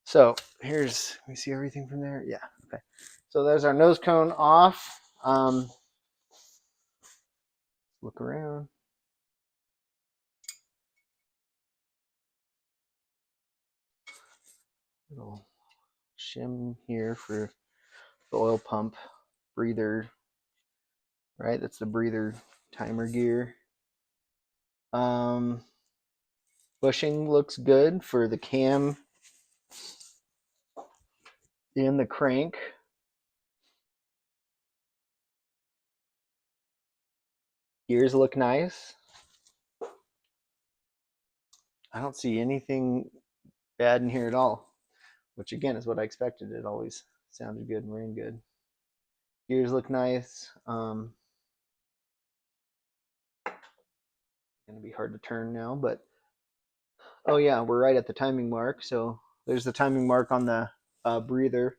So here's, can we see everything from there? Yeah, okay. So there's our nose cone off. Look around. Little shim here for the oil pump breather, right? That's the breather timer gear. Bushing looks good for the cam and the crank. Gears look nice. I don't see anything bad in here at all, which again is what I expected. It always sounded good and ran good. Gears look nice. Gonna be hard to turn now, but oh yeah, we're right at the timing mark. So there's the timing mark on the breather,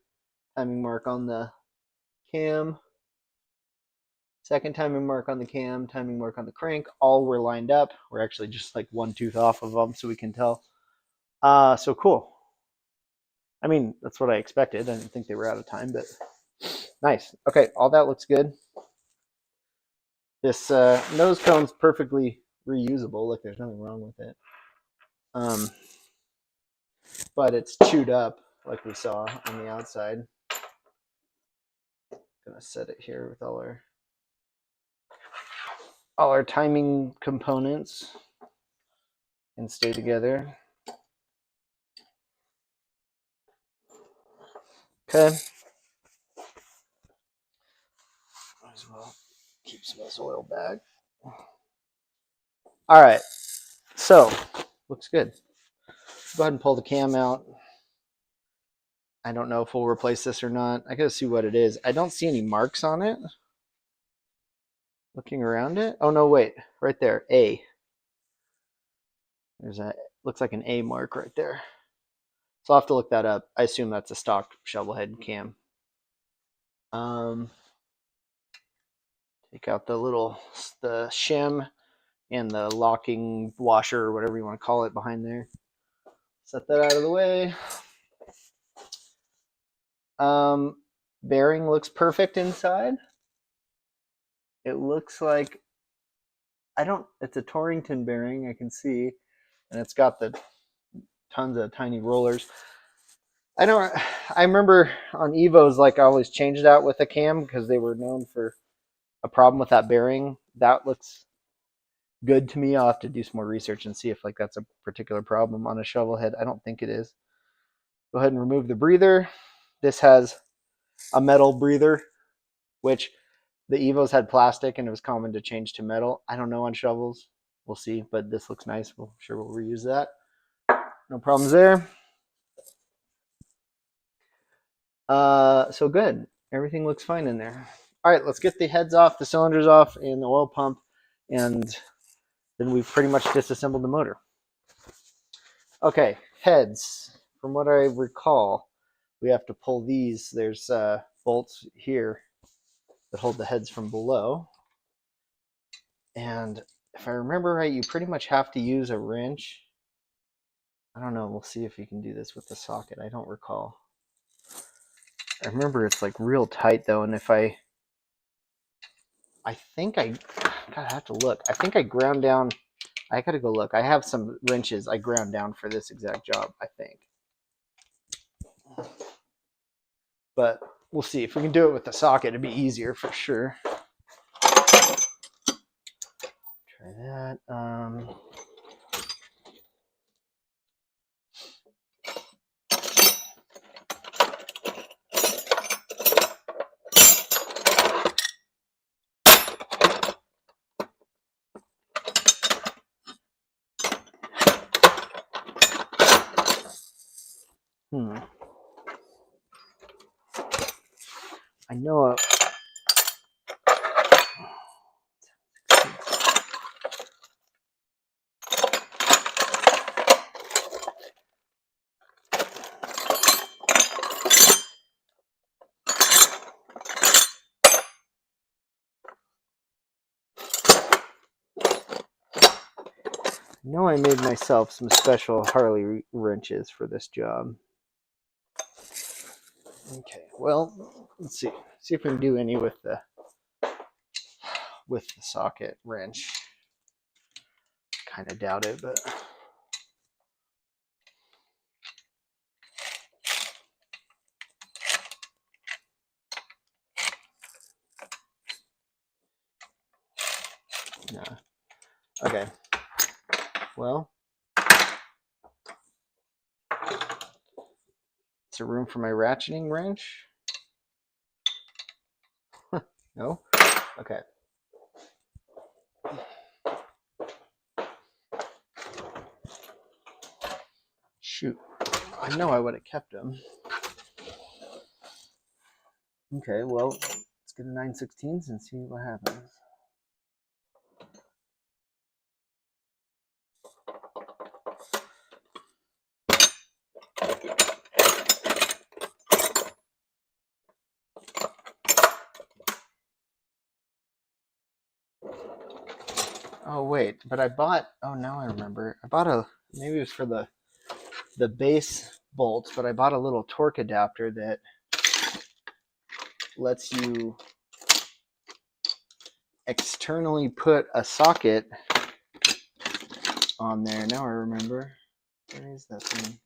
timing mark on the cam, second timing mark on the cam, timing mark on the crank. All were lined up. We're actually just like one tooth off of them, so we can tell. So cool. I mean, that's what I expected. I didn't think they were out of time, but nice. Okay, all that looks good. This nose cone's perfectly reusable. Like there's nothing wrong with it. But it's chewed up like we saw on the outside. Gonna set it here with all our timing components and stay together. Okay. Might as well keep some of this oil back. All right. So looks good. Go ahead and pull the cam out. I don't know if we'll replace this or not. I gotta see what it is. I don't see any marks on it. Looking around it. Oh no, wait. Right there. A. There's a, looks like an A mark right there. So I'll have to look that up. I assume that's a stock Shovelhead cam. Take out the shim and the locking washer or whatever you want to call it behind there. Set that out of the way. Bearing looks perfect inside. It looks like it's a Torrington bearing, I can see, and it's got the tons of tiny rollers. I remember on Evos, like I always changed out with a cam because they were known for a problem with that bearing. That looks good to me. I'll have to do some more research and see if like that's a particular problem on a Shovelhead. I don't think it is. Go ahead and remove the breather. This has a metal breather, which the Evos had plastic and it was common to change to metal. I don't know on shovels. We'll see, but this looks nice. We'll reuse that. No problems there. So good. Everything looks fine in there. All right, let's get the heads off, the cylinders off, and the oil pump, and then we've pretty much disassembled the motor. Okay, heads. From what I recall, we have to pull these. There's bolts here that hold the heads from below. And if I remember right, you pretty much have to use a wrench. I don't know. We'll see if you can do this with the socket. I don't recall. I remember it's like real tight though. And if I think I have to look. I think I ground down. I got to go look. I have some wrenches I ground down for this exact job, I think. But we'll see. If we can do it with the socket, it'd be easier for sure. Try that. I know I made myself some special Harley wrenches for this job. Okay, well, let's see if we can do any with the socket wrench. Kind of doubt it, but no. Okay. Well, is there room for my ratcheting wrench? No? Okay. Shoot. I know I would have kept them. Okay, well, let's get a 9/16 and see what happens. Oh wait, but I bought, oh now I remember. I bought maybe it was for the base bolts, but I bought a little torque adapter that lets you externally put a socket on there. Now I remember. Where is that thing?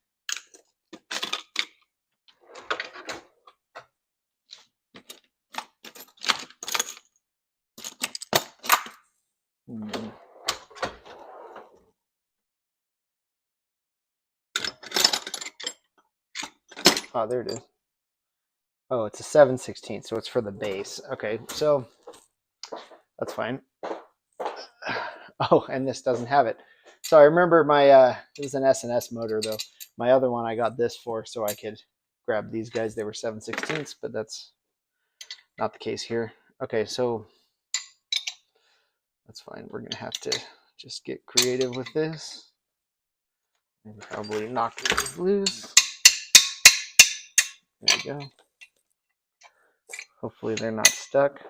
Oh, there it is. Oh, it's a 7/16, so it's for the base. Okay, so that's fine. Oh, and this doesn't have it. So I remember my, it was an S&S motor though. My other one I got this for so I could grab these guys. They were 7/16, but that's not the case here. Okay, so that's fine. We're gonna have to just get creative with this and probably knock these loose. There we go. Hopefully they're not stuck.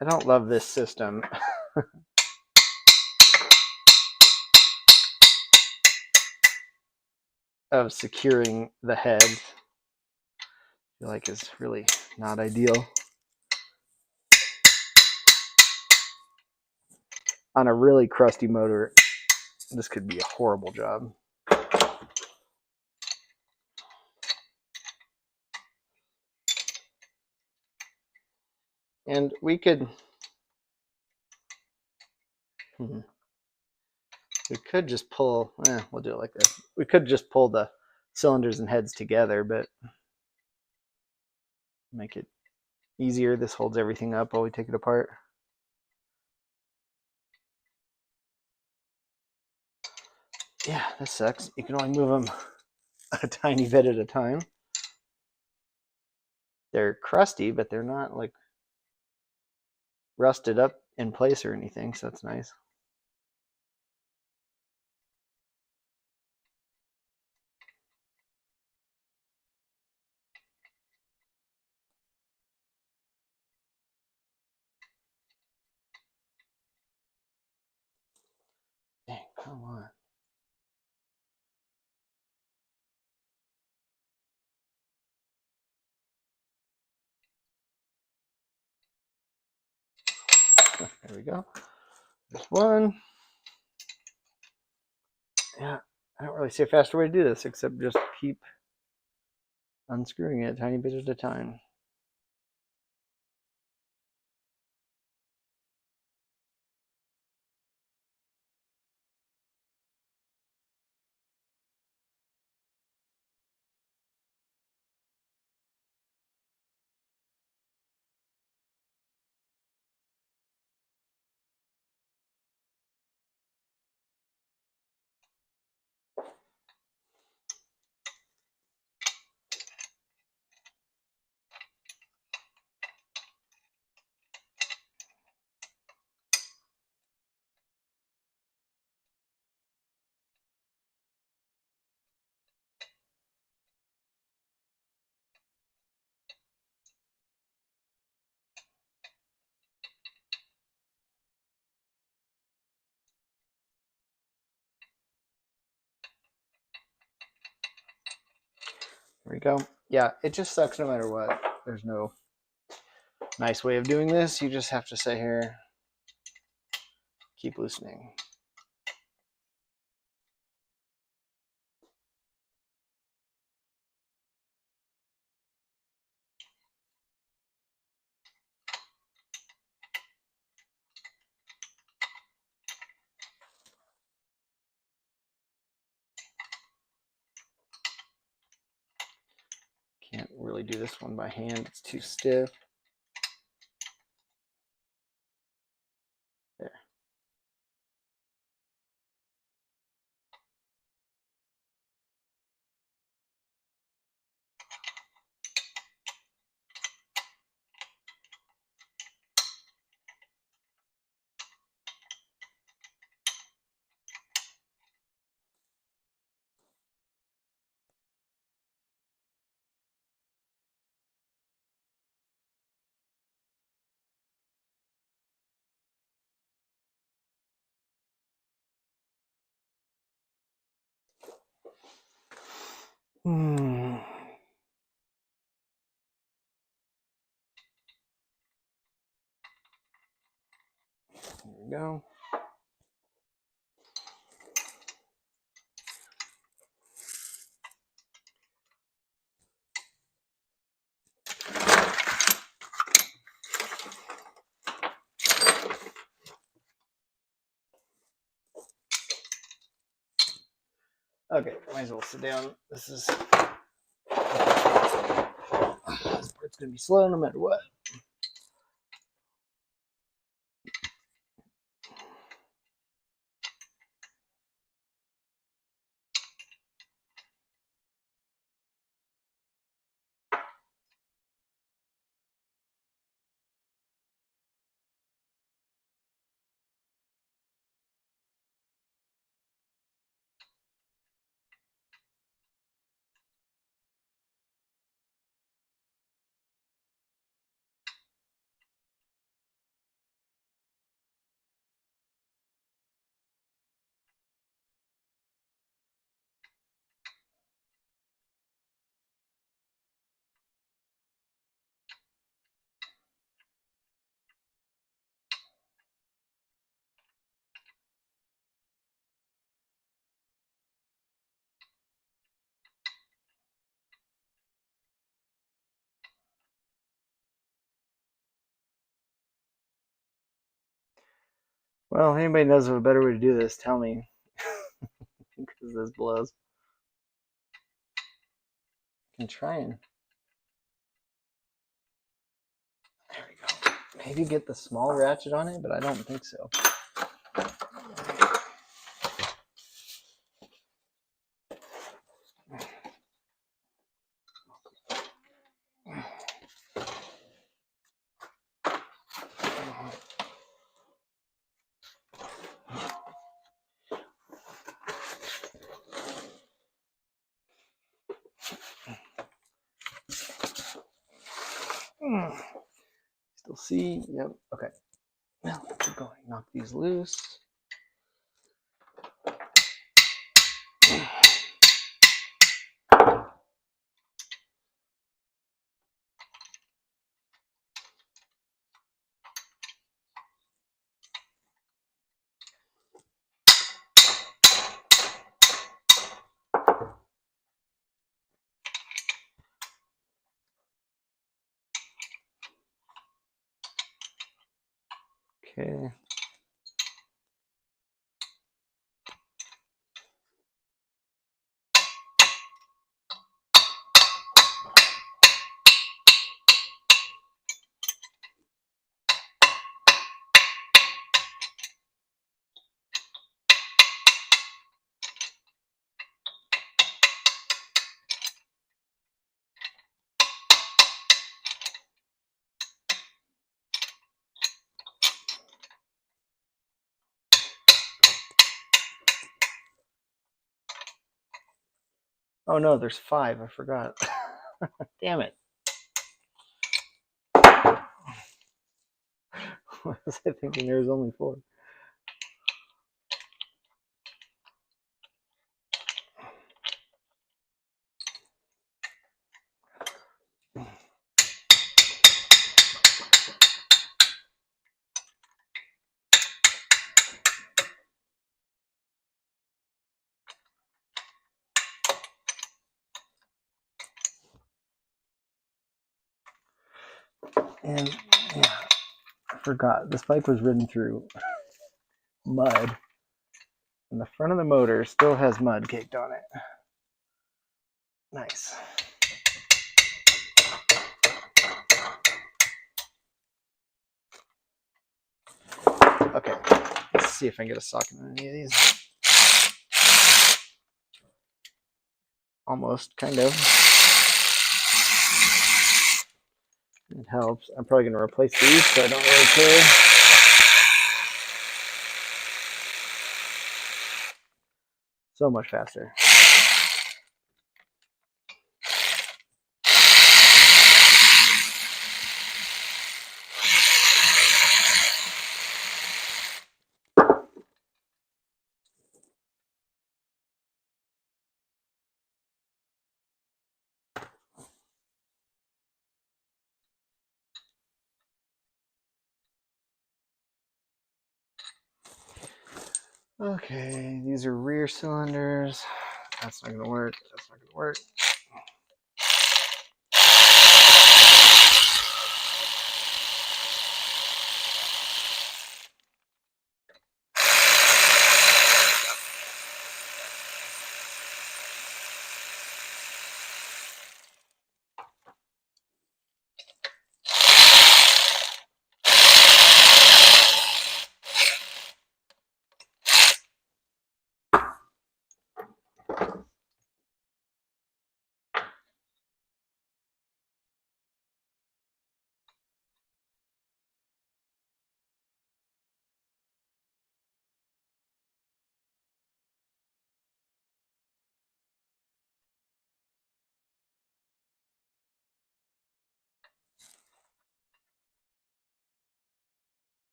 I don't love this system. Of securing the head. I feel like it's really not ideal. On a really crusty motor, this could be a horrible job. And we could just pull, we'll do it like this. We could just pull the cylinders and heads together, but make it easier. This holds everything up while we take it apart. Yeah, this sucks. You can only move them a tiny bit at a time. They're crusty, but they're not like rusted up in place or anything, so that's nice. Dang, come on. There we go. There's one. Yeah, I don't really see a faster way to do this except just keep unscrewing it tiny bit at a time. There we go. Yeah, it just sucks no matter what. There's no nice way of doing this. You just have to sit here, keep loosening. Can't really do this one by hand. It's too stiff. There. There we go. Okay, might as well sit down. This part's gonna be slow no matter what. Well, if anybody knows of a better way to do this, tell me. Because this blows. I can try and... There we go. Maybe get the small ratchet on it, but I don't think so. Still see? Yep. Okay. Now let's keep going. Knock these loose. Okay. Oh no, there's 5. I forgot. Damn it. Why was I thinking there was only 4? And yeah, I forgot. This bike was ridden through mud. And the front of the motor still has mud caked on it. Nice. Okay, let's see if I can get a socket on any of these. Almost, kind of. It helps. I'm probably going to replace these, so I don't really care. So much faster. Okay, these are rear cylinders. That's not going to work. That's not going to work.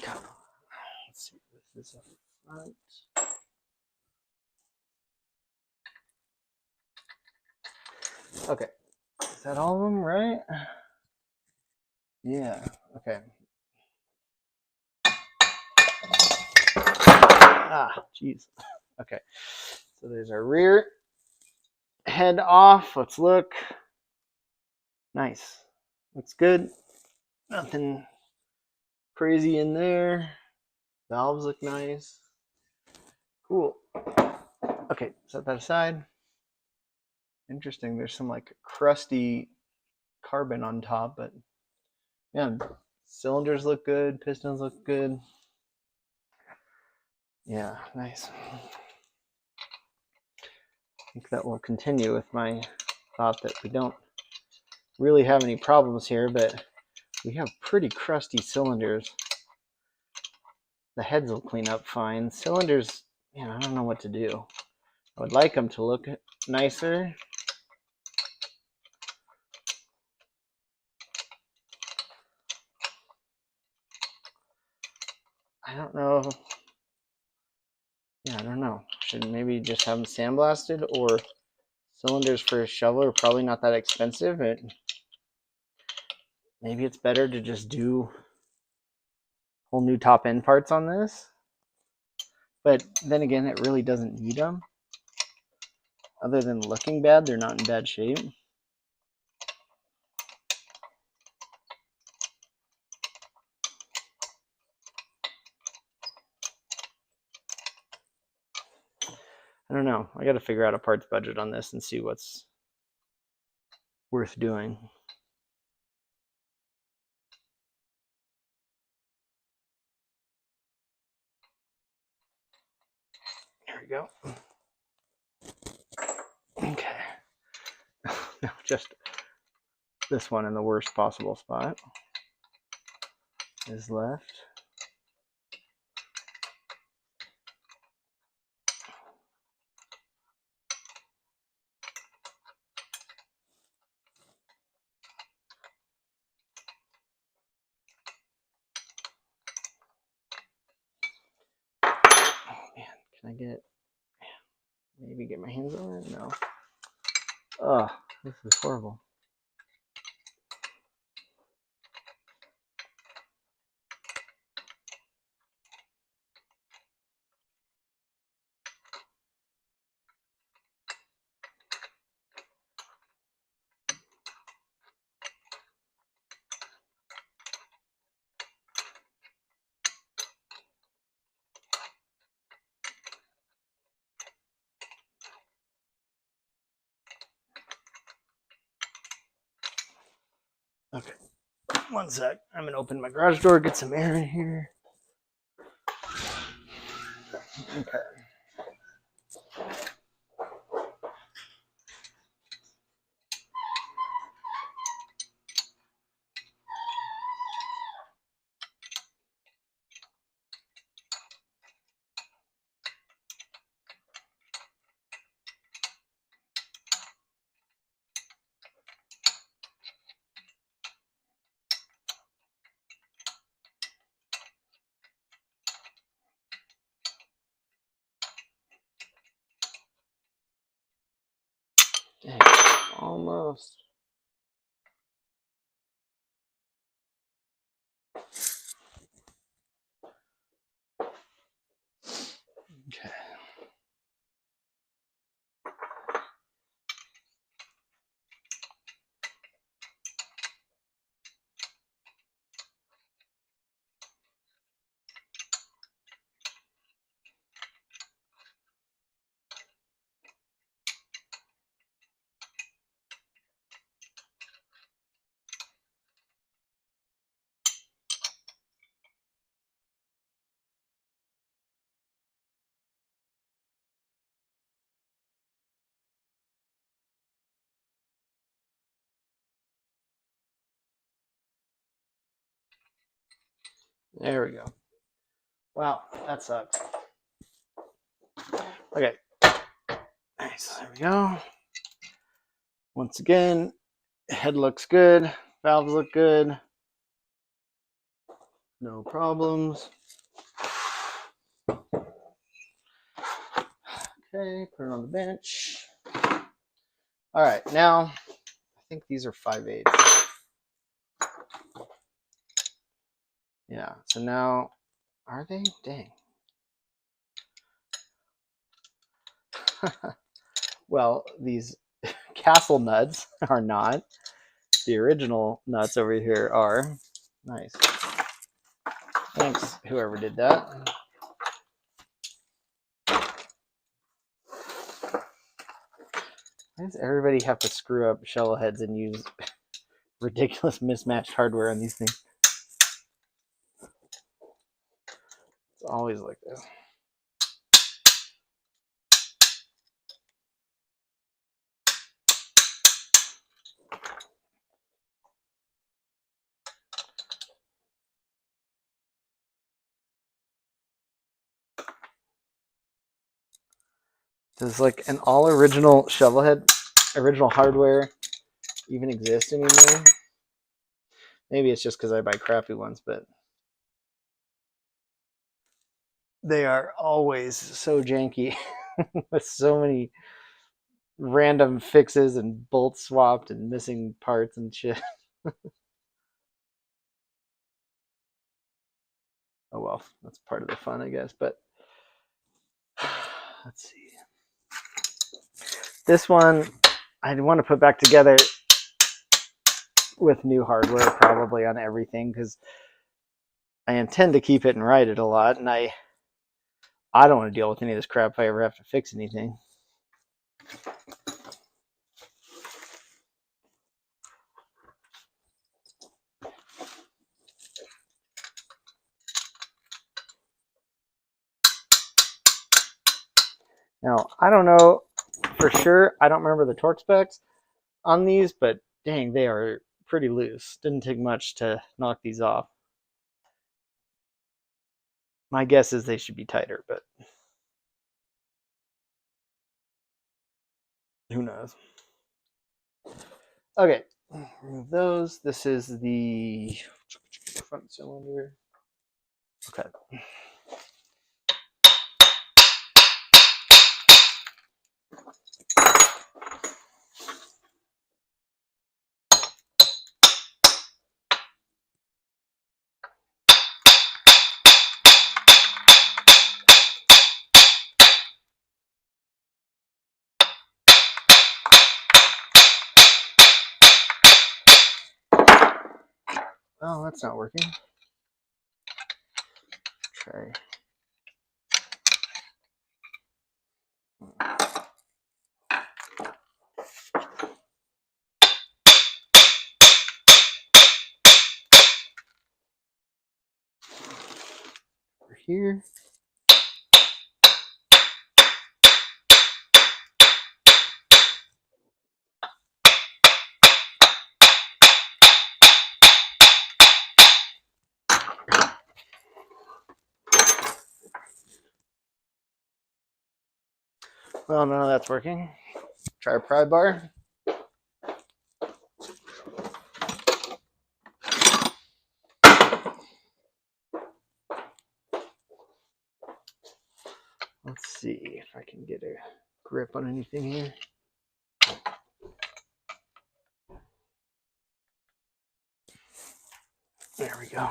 Come on. Let's see if this is up front. Okay. Is that all of them, right? Yeah. Okay. Ah, jeez. Okay. So there's our rear head off. Let's look. Nice. Looks good. Nothing crazy in there. Valves look nice. Cool. Okay, set that aside. Interesting. There's some like crusty carbon on top, but yeah, cylinders look good. Pistons look good. Yeah, nice. I think that will continue with my thought that we don't really have any problems here, but we have pretty crusty cylinders. The heads will clean up fine. Cylinders, man, I don't know what to do. I would like them to look nicer. I don't know. Yeah, I don't know. Should maybe just have them sandblasted, or cylinders for a shovel are probably not that expensive. Maybe it's better to just do whole new top end parts on this. But then again, it really doesn't need them. Other than looking bad, they're not in bad shape. I don't know. I got to figure out a parts budget on this and see what's worth doing. There we go. Okay. Now just this one in the worst possible spot is left. Oh man, can I maybe get my hands on it? No. Oh, this is horrible. Okay, one sec. I'm gonna open my garage door, get some air in here. Okay. Dang, almost. Okay. There we go. Wow, that sucks. Okay. Nice. There we go. Once again, head looks good. Valves look good. No problems. Okay, put it on the bench. All right, now I think these are 5/8. Yeah, so now, are they? Dang. Well, these castle nuts are not. The original nuts over here are. Nice. Thanks, whoever did that. Why does everybody have to screw up shovel heads and use ridiculous mismatched hardware on these things? It's always like this. Does like an all original Shovelhead, original hardware, even exist anymore? Maybe it's just because I buy crappy ones, but they are always so janky with so many random fixes and bolts swapped and missing parts and shit. Oh well, that's part of the fun, I guess. But let's see. This one I want to put back together with new hardware probably on everything because I intend to keep it and ride it a lot, and I don't want to deal with any of this crap if I ever have to fix anything. Now, I don't know for sure. I don't remember the torque specs on these, but dang, they are pretty loose. Didn't take much to knock these off. My guess is they should be tighter, but who knows? Okay, remove those. This is the front cylinder. Okay. Oh, that's not working. Try. Over here. Well, none of that's working. Try a pry bar. Let's see if I can get a grip on anything here. There we go.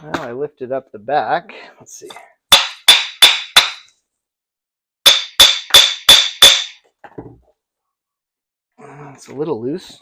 Well, I lifted up the back. Let's see. It's a little loose.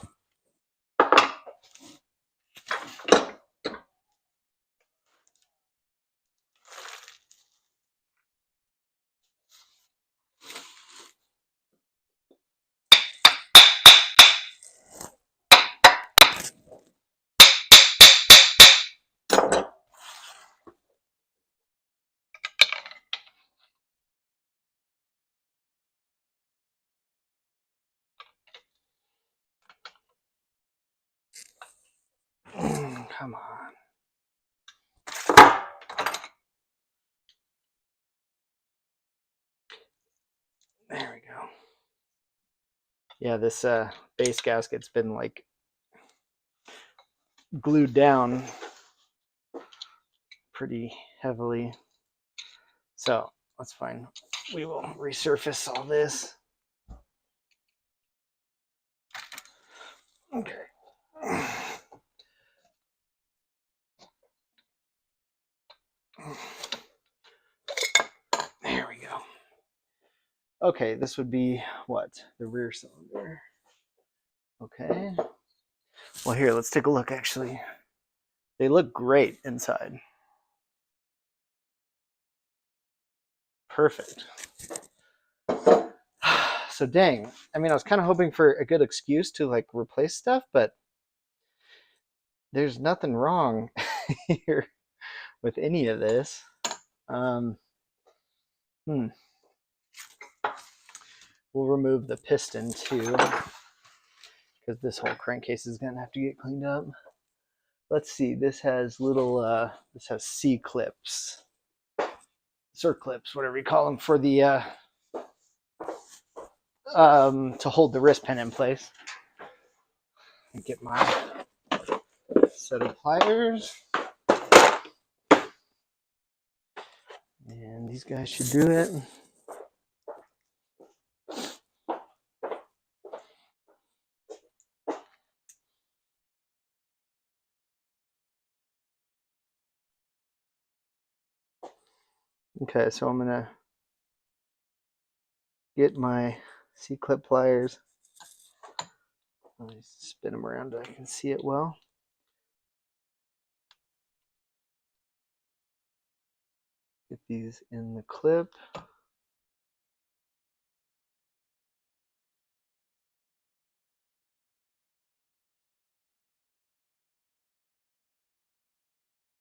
Come on. There we go. Yeah, this base gasket's been like glued down pretty heavily. So that's fine. We will resurface all this. Okay. There we go. Okay, this would be what? The rear cylinder. Okay. Well, here, let's take a look actually. They look great inside. Perfect. So dang, I mean, I was kind of hoping for a good excuse to like replace stuff, but there's nothing wrong here with any of this. We'll remove the piston too. because this whole crankcase is gonna have to get cleaned up. Let's see, this has little this has C clips, circlips, whatever you call them, for the to hold the wrist pin in place. Get my set of pliers, and these guys should do it. Okay, so I'm gonna get my C-clip pliers. Let me spin them around so I can see it well. Get these in the clip.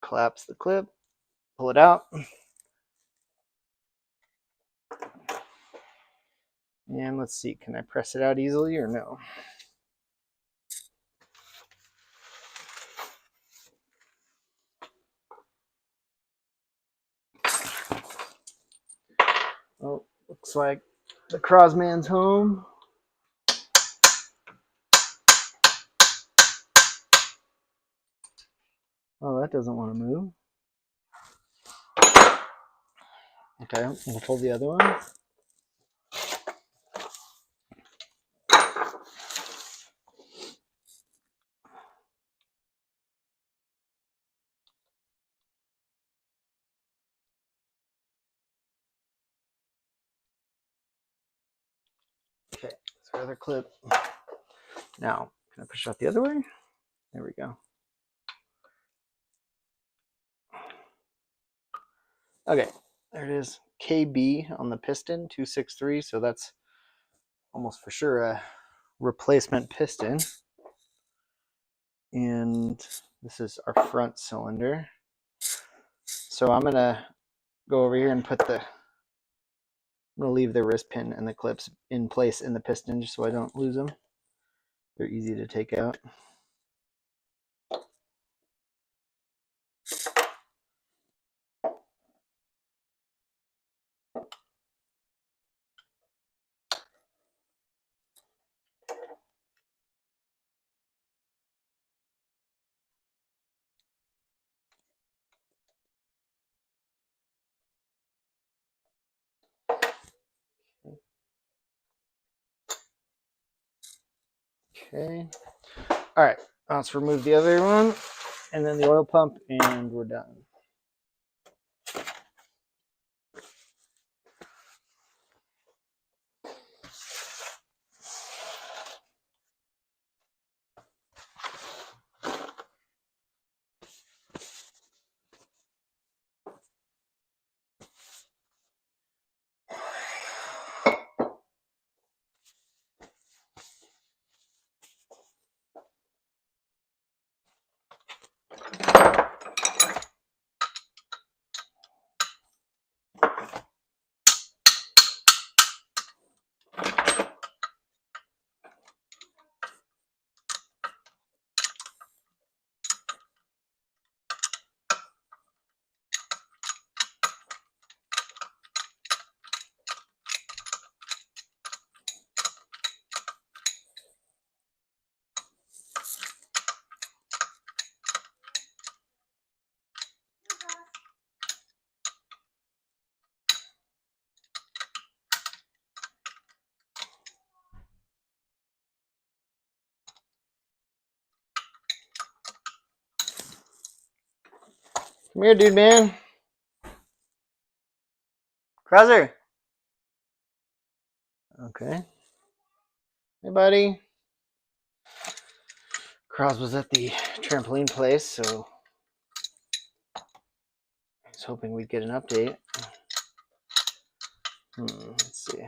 Collapse the clip, pull it out. And let's see, can I press it out easily or no? Oh, looks like the Crosman's home. Oh, that doesn't want to move. Okay, we'll pull the other one. Okay, so our other clip. Now, can I push out the other way? There we go. Okay, there it is. KB on the piston, 263. So that's almost for sure a replacement piston. And this is our front cylinder. So I'm gonna go over here and put the, I'm gonna leave the wrist pin and the clips in place in the piston just so I don't lose them. They're easy to take out. Okay. All right. Let's remove the other one and then the oil pump, and we're done. Come here, dude, man. Crosser. Okay. Hey, buddy. Cross was at the trampoline place, so I was hoping we'd get an update. Let's see.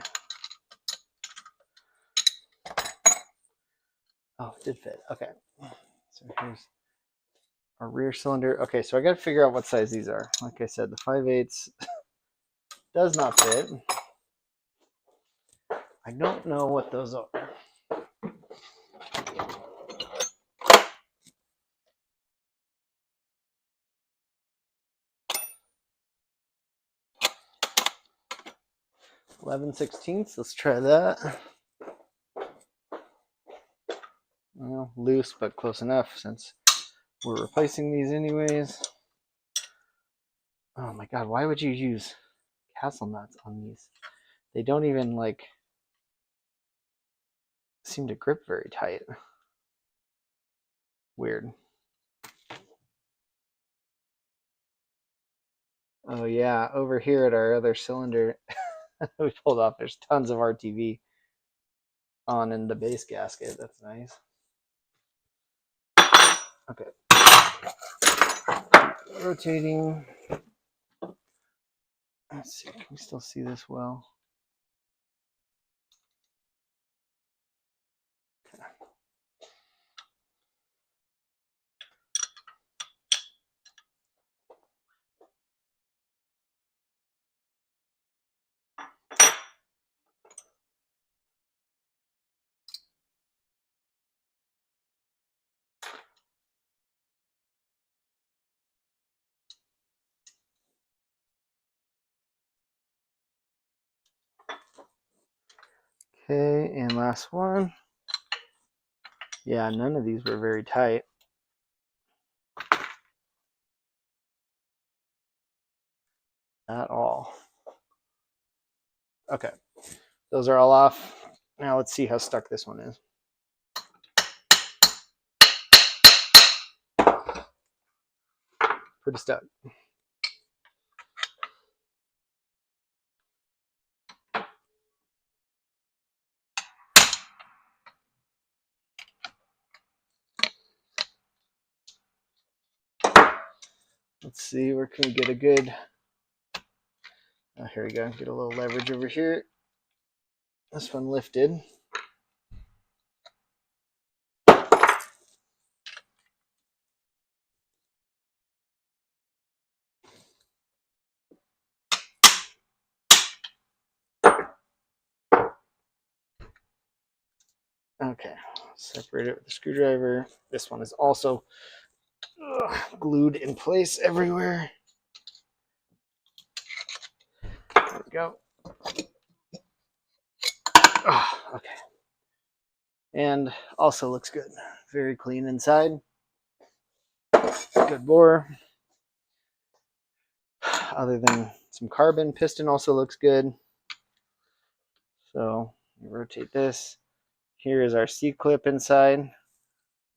Oh, it did fit. Okay. So here's our rear cylinder. Okay, so I got to figure out what size these are. Like I said, the 5/8 does not fit. I don't know what those are. 11/16. Let's try that. Well, loose, but close enough since we're replacing these anyways. Oh my god, why would you use castle nuts on these? They don't even like seem to grip very tight. Weird. Oh yeah, over here at our other cylinder we pulled off, there's tons of RTV on in the base gasket. That's nice. Okay. Rotating. Let's see, can we still see this well? Okay, and last one. Yeah, none of these were very tight. At all. Okay, those are all off. Now let's see how stuck this one is. Pretty stuck. Let's see, where can we get a good... Oh, here we go. Get a little leverage over here. This one lifted. Okay, separate it with the screwdriver. This one is also glued in place everywhere. There we go. Oh, okay. And also looks good. Very clean inside. Good bore. Other than some carbon, piston also looks good. So rotate this. Here is our C-clip inside.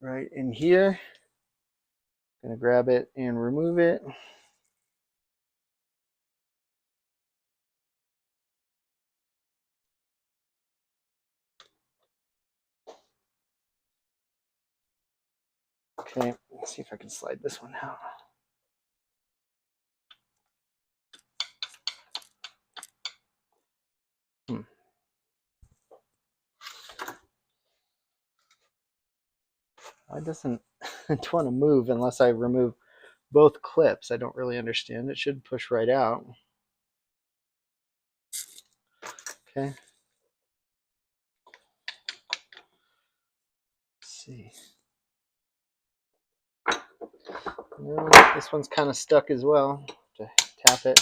Right in here. Gonna grab it and remove it. Okay, let's see if I can slide this one out. It doesn't want to move unless I remove both clips. I don't really understand. It should push right out. Okay. Let's see. No, this one's kind of stuck as well. To tap it.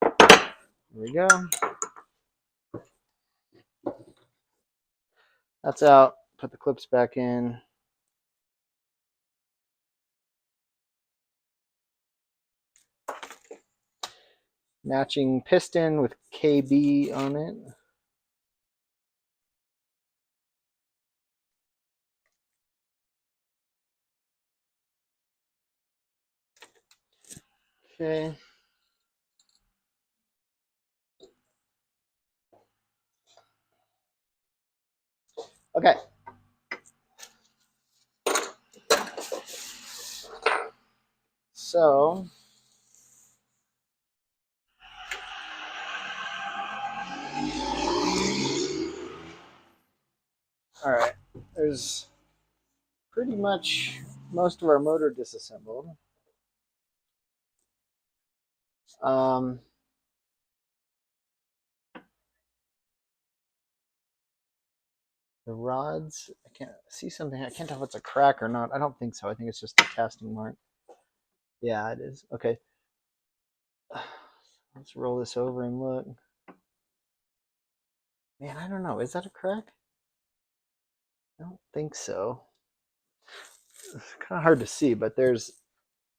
There we go. That's out. Put the clips back in. Matching piston with KB on it. Okay. Okay. So all right, there's pretty much most of our motor disassembled. The rods, I can't see something. I can't tell if it's a crack or not. I don't think so. I think it's just a casting mark. Yeah, it is. Okay. Let's roll this over and look. Man, I don't know. Is that a crack? I don't think so. It's kind of hard to see, but there's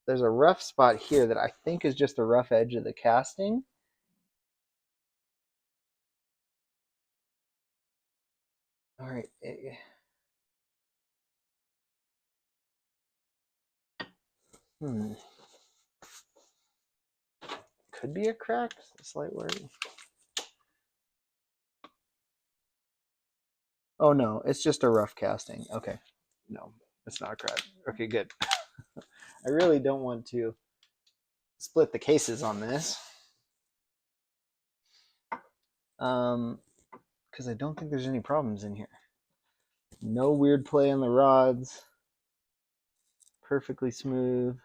a rough spot here that I think is just a rough edge of the casting. All right. Could be a crack. A slight word. Oh no, it's just a rough casting. Okay. No, it's not a crack. Okay, good. I really don't want to split the cases on this. Because I don't think there's any problems in here. No weird play on the rods. Perfectly smooth.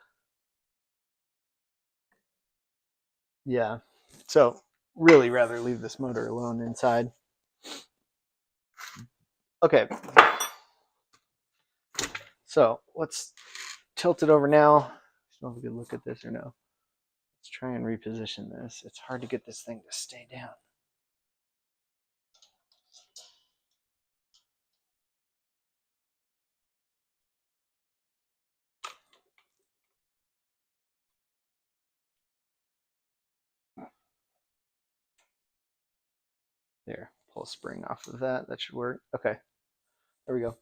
Yeah. So really rather leave this motor alone inside. Okay. So let's tilt it over now. I don't know if we can look at this or no. Let's try and reposition this. It's hard to get this thing to stay down. There, pull a spring off of that. That should work. Okay, there we go.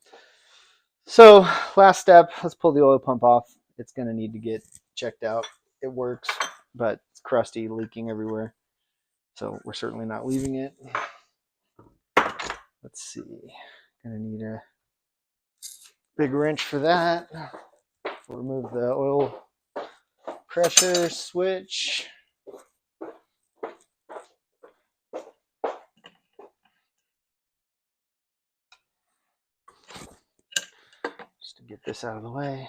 So last step, let's pull the oil pump off. It's going to need to get checked out. It works, but it's crusty, leaking everywhere. So we're certainly not leaving it. Let's see. Going to need a big wrench for that. We'll remove the oil pressure switch. Just to get this out of the way.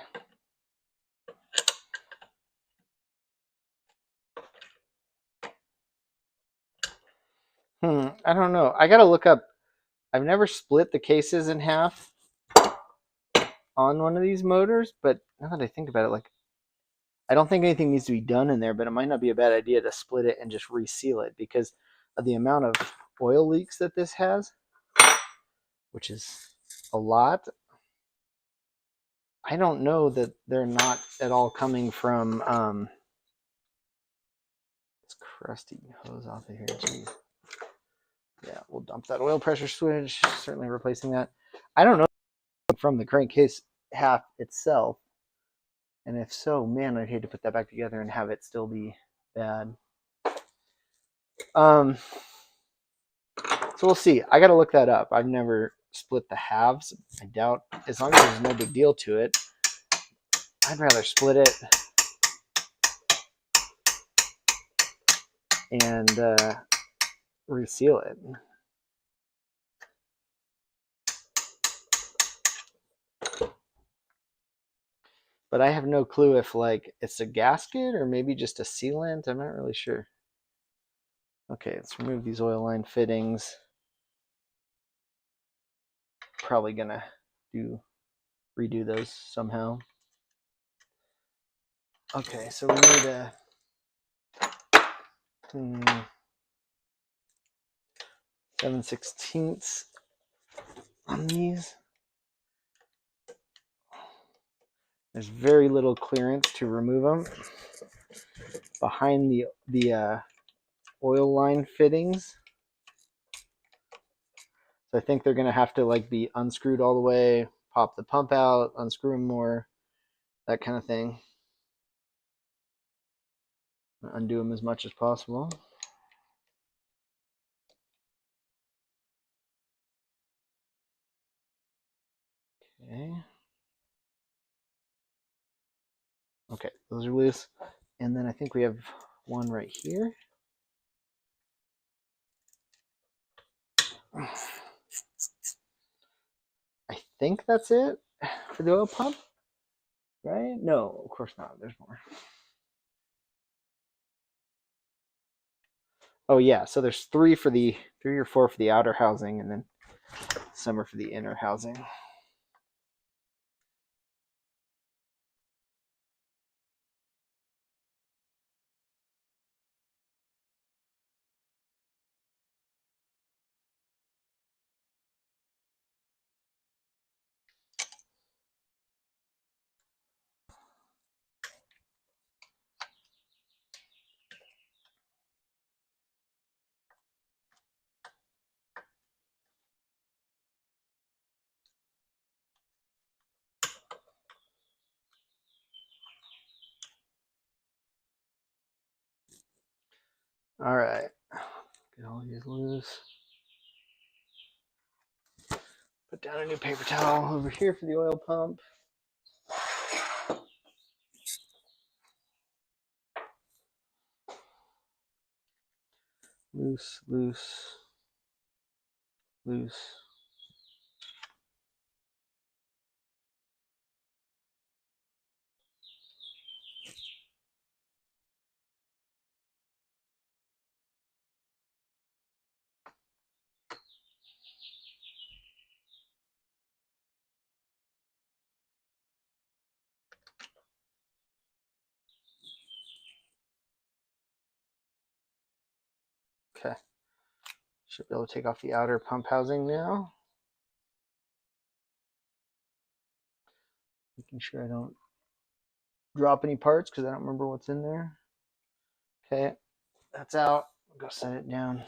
I don't know. I got to look up. I've never split the cases in half on one of these motors, but now that I think about it, like, I don't think anything needs to be done in there, but it might not be a bad idea to split it and just reseal it because of the amount of oil leaks that this has, which is a lot. I don't know that they're not at all coming from this crusty hose off of here. Geez. Yeah, we'll dump that oil pressure switch, certainly replacing that. I don't know from the crankcase half itself. And if so, man, I'd hate to put that back together and have it still be bad. So we'll see. I got to look that up. I've never split the halves. I doubt, as long as there's no big deal to it, I'd rather split it and reseal it. But I have no clue if like it's a gasket or maybe just a sealant. I'm not really sure. Okay, let's remove these oil line fittings. Probably gonna redo those somehow. Okay, so we need a 7/16 on these. There's very little clearance to remove them behind the oil line fittings. So I think they're gonna have to like be unscrewed all the way, pop the pump out, unscrew them more, that kind of thing. Undo them as much as possible. Okay. Okay, those are loose. And then I think we have one right here. I think that's it for the oil pump, right? No, of course not. There's more. Oh yeah, so there's three or four for the outer housing, and then some are for the inner housing. All right. Get all these loose. Put down a new paper towel over here for the oil pump. Loose, loose, loose. Okay. Should be able to take off the outer pump housing now. Making sure I don't drop any parts because I don't remember what's in there. Okay, that's out. I'll go set it down.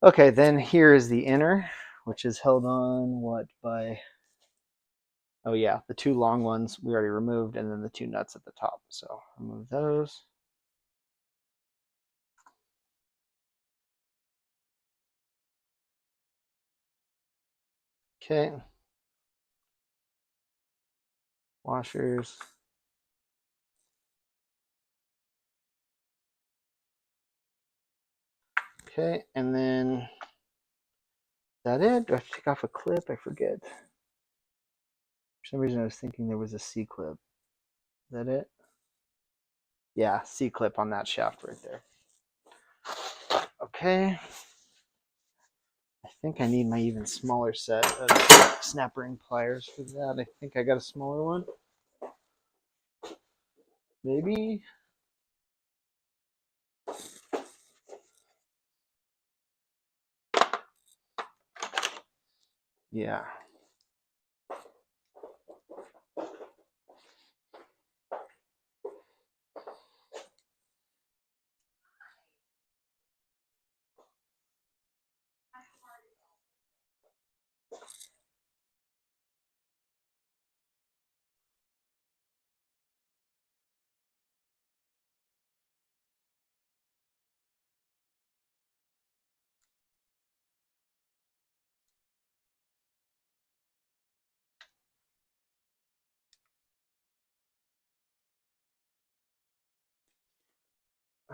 Okay, then here is the inner, which is held on what by, oh yeah, the two long ones we already removed, and then the two nuts at the top. So remove those. Okay. Washers. Okay, and then is that it? Do I have to take off a clip? I forget. For some reason I was thinking there was a C-clip. Is that it? Yeah, C-clip on that shaft right there. Okay. I think I need my even smaller set of snap ring pliers for that. I think I got a smaller one. Maybe. Yeah.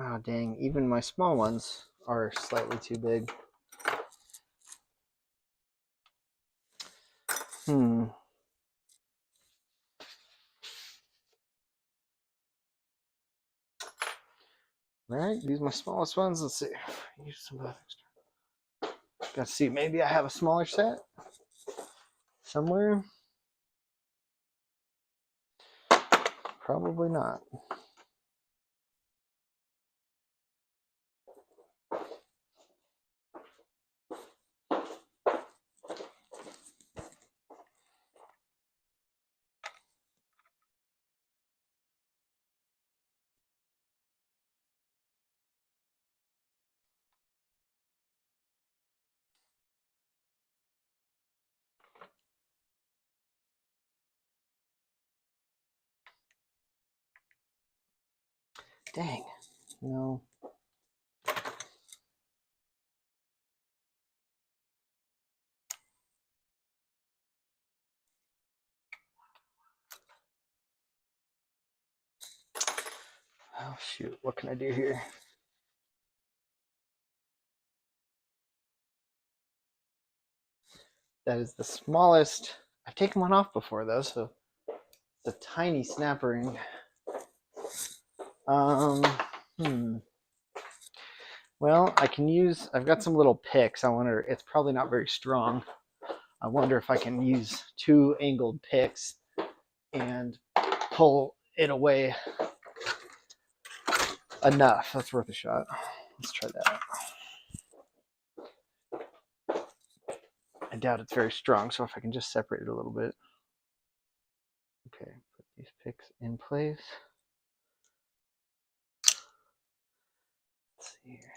Oh, dang. Even my small ones are slightly too big. All right, these are my smallest ones. Let's see. Use some of that extra. Got to see. Maybe I have a smaller set somewhere. Probably not. Dang. No. Oh, shoot. What can I do here? That is the smallest. I've taken one off before, though, so it's a tiny snap ring. Well, I can use, I've got some little picks. I wonder, it's probably not very strong. I wonder if I can use two angled picks and pull it away enough. That's worth a shot. Let's try that. I doubt it's very strong, so if I can just separate it a little bit. Okay, put these picks in place. Let's see here.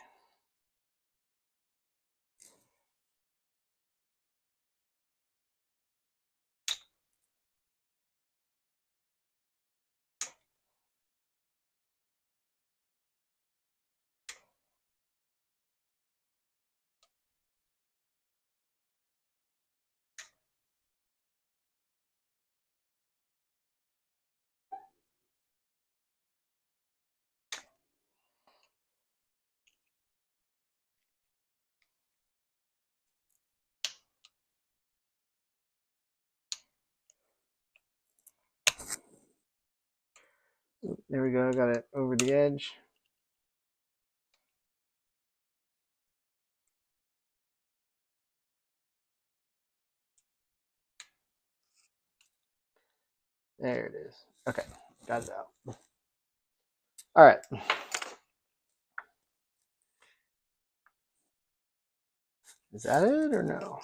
There we go, I got it over the edge. There it is. Okay, got it out. All right. Is that it or no?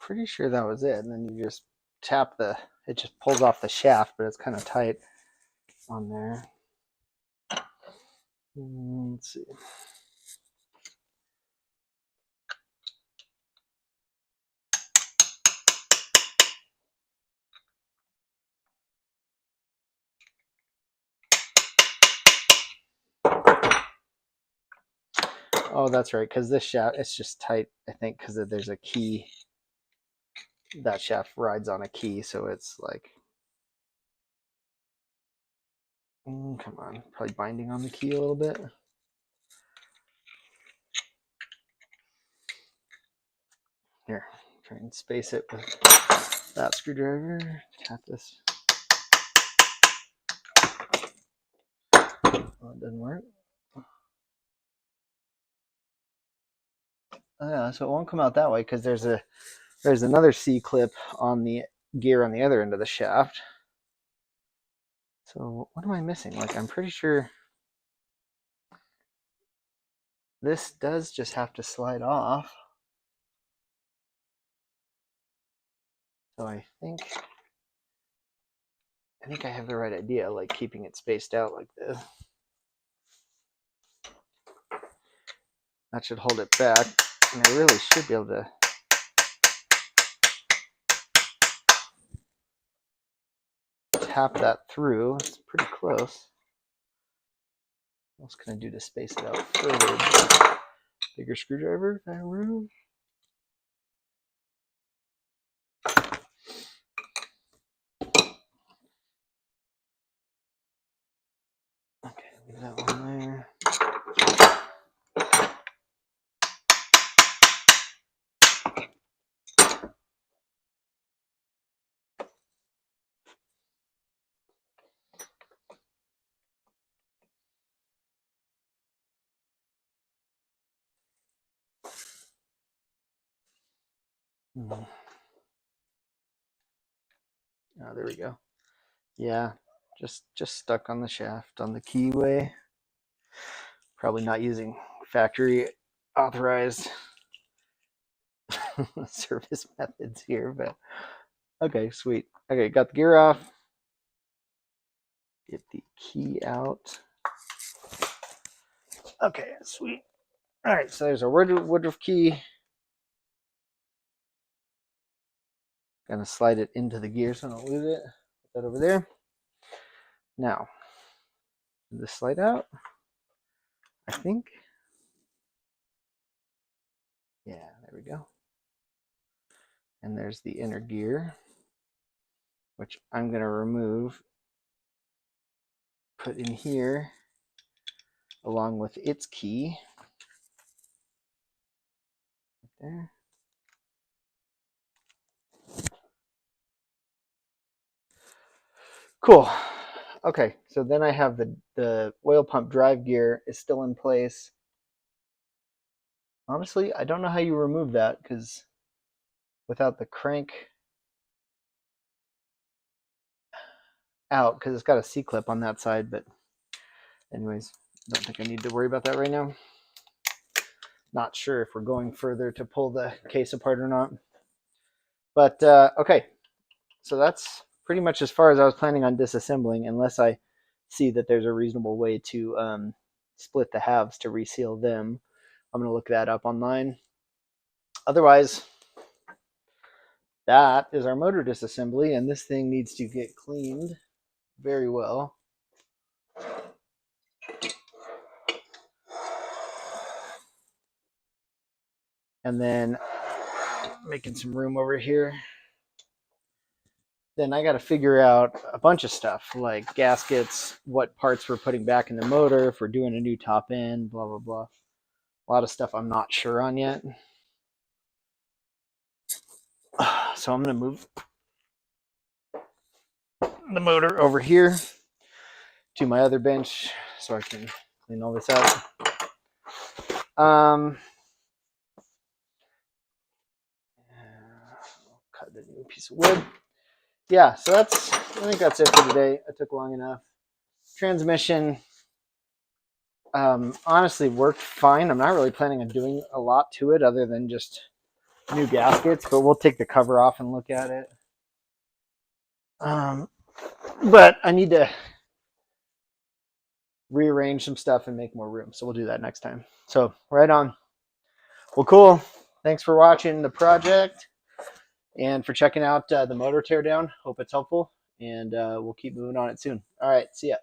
Pretty sure that was it. And then you just tap it just pulls off the shaft, but it's kind of tight on there. Let's see. Oh, that's right, because this shaft, it's just tight, I think, because there's a key. That shaft rides on a key, so it's like, come on, probably binding on the key a little bit. Here, try and space it with that screwdriver. Tap this. Oh, it doesn't work. Oh, yeah, so it won't come out that way because there's another C clip on the gear on the other end of the shaft. So what am I missing? Like, I'm pretty sure this does just have to slide off. So I think I have the right idea, like keeping it spaced out like this. That should hold it back, and I really should be able to tap that through. It's pretty close. What else can I do to space it out further? Bigger screwdriver, if I have room. Okay, leave that one there. Oh, there we go. Yeah, just stuck on the shaft on the keyway. Probably not using factory authorized service methods here, but okay, sweet. Okay, got the gear off. Get the key out. Okay, sweet. All right, so there's a Woodruff key. Gonna slide it into the gear so I don't lose it. Put that over there. Now, this slide out. I think. Yeah, there we go. And there's the inner gear, which I'm gonna remove. Put in here along with its key. Right there. Cool. Okay, so then I have the oil pump drive gear is still in place. Honestly, I don't know how you remove that because without the crank out, because it's got a C-clip on that side, but anyways, don't think I need to worry about that right now. Not sure if we're going further to pull the case apart or not. But okay, so that's pretty much as far as I was planning on disassembling, unless I see that there's a reasonable way to split the halves to reseal them. I'm going to look that up online. Otherwise, that is our motor disassembly, and this thing needs to get cleaned very well. And then making some room over here. Then I got to figure out a bunch of stuff like gaskets, what parts we're putting back in the motor, if we're doing a new top end, blah, blah, blah. A lot of stuff I'm not sure on yet. So I'm going to move the motor over here to my other bench so I can clean all this out. I'll cut the new piece of wood. Yeah, so I think that's it for today. I took long enough. Transmission honestly worked fine. I'm not really planning on doing a lot to it other than just new gaskets, but we'll take the cover off and look at it. But I need to rearrange some stuff and make more room, so we'll do that next time. So right on. Well, cool. Thanks for watching the project and for checking out the motor teardown. Hope it's helpful, and we'll keep moving on it soon. All right, see ya.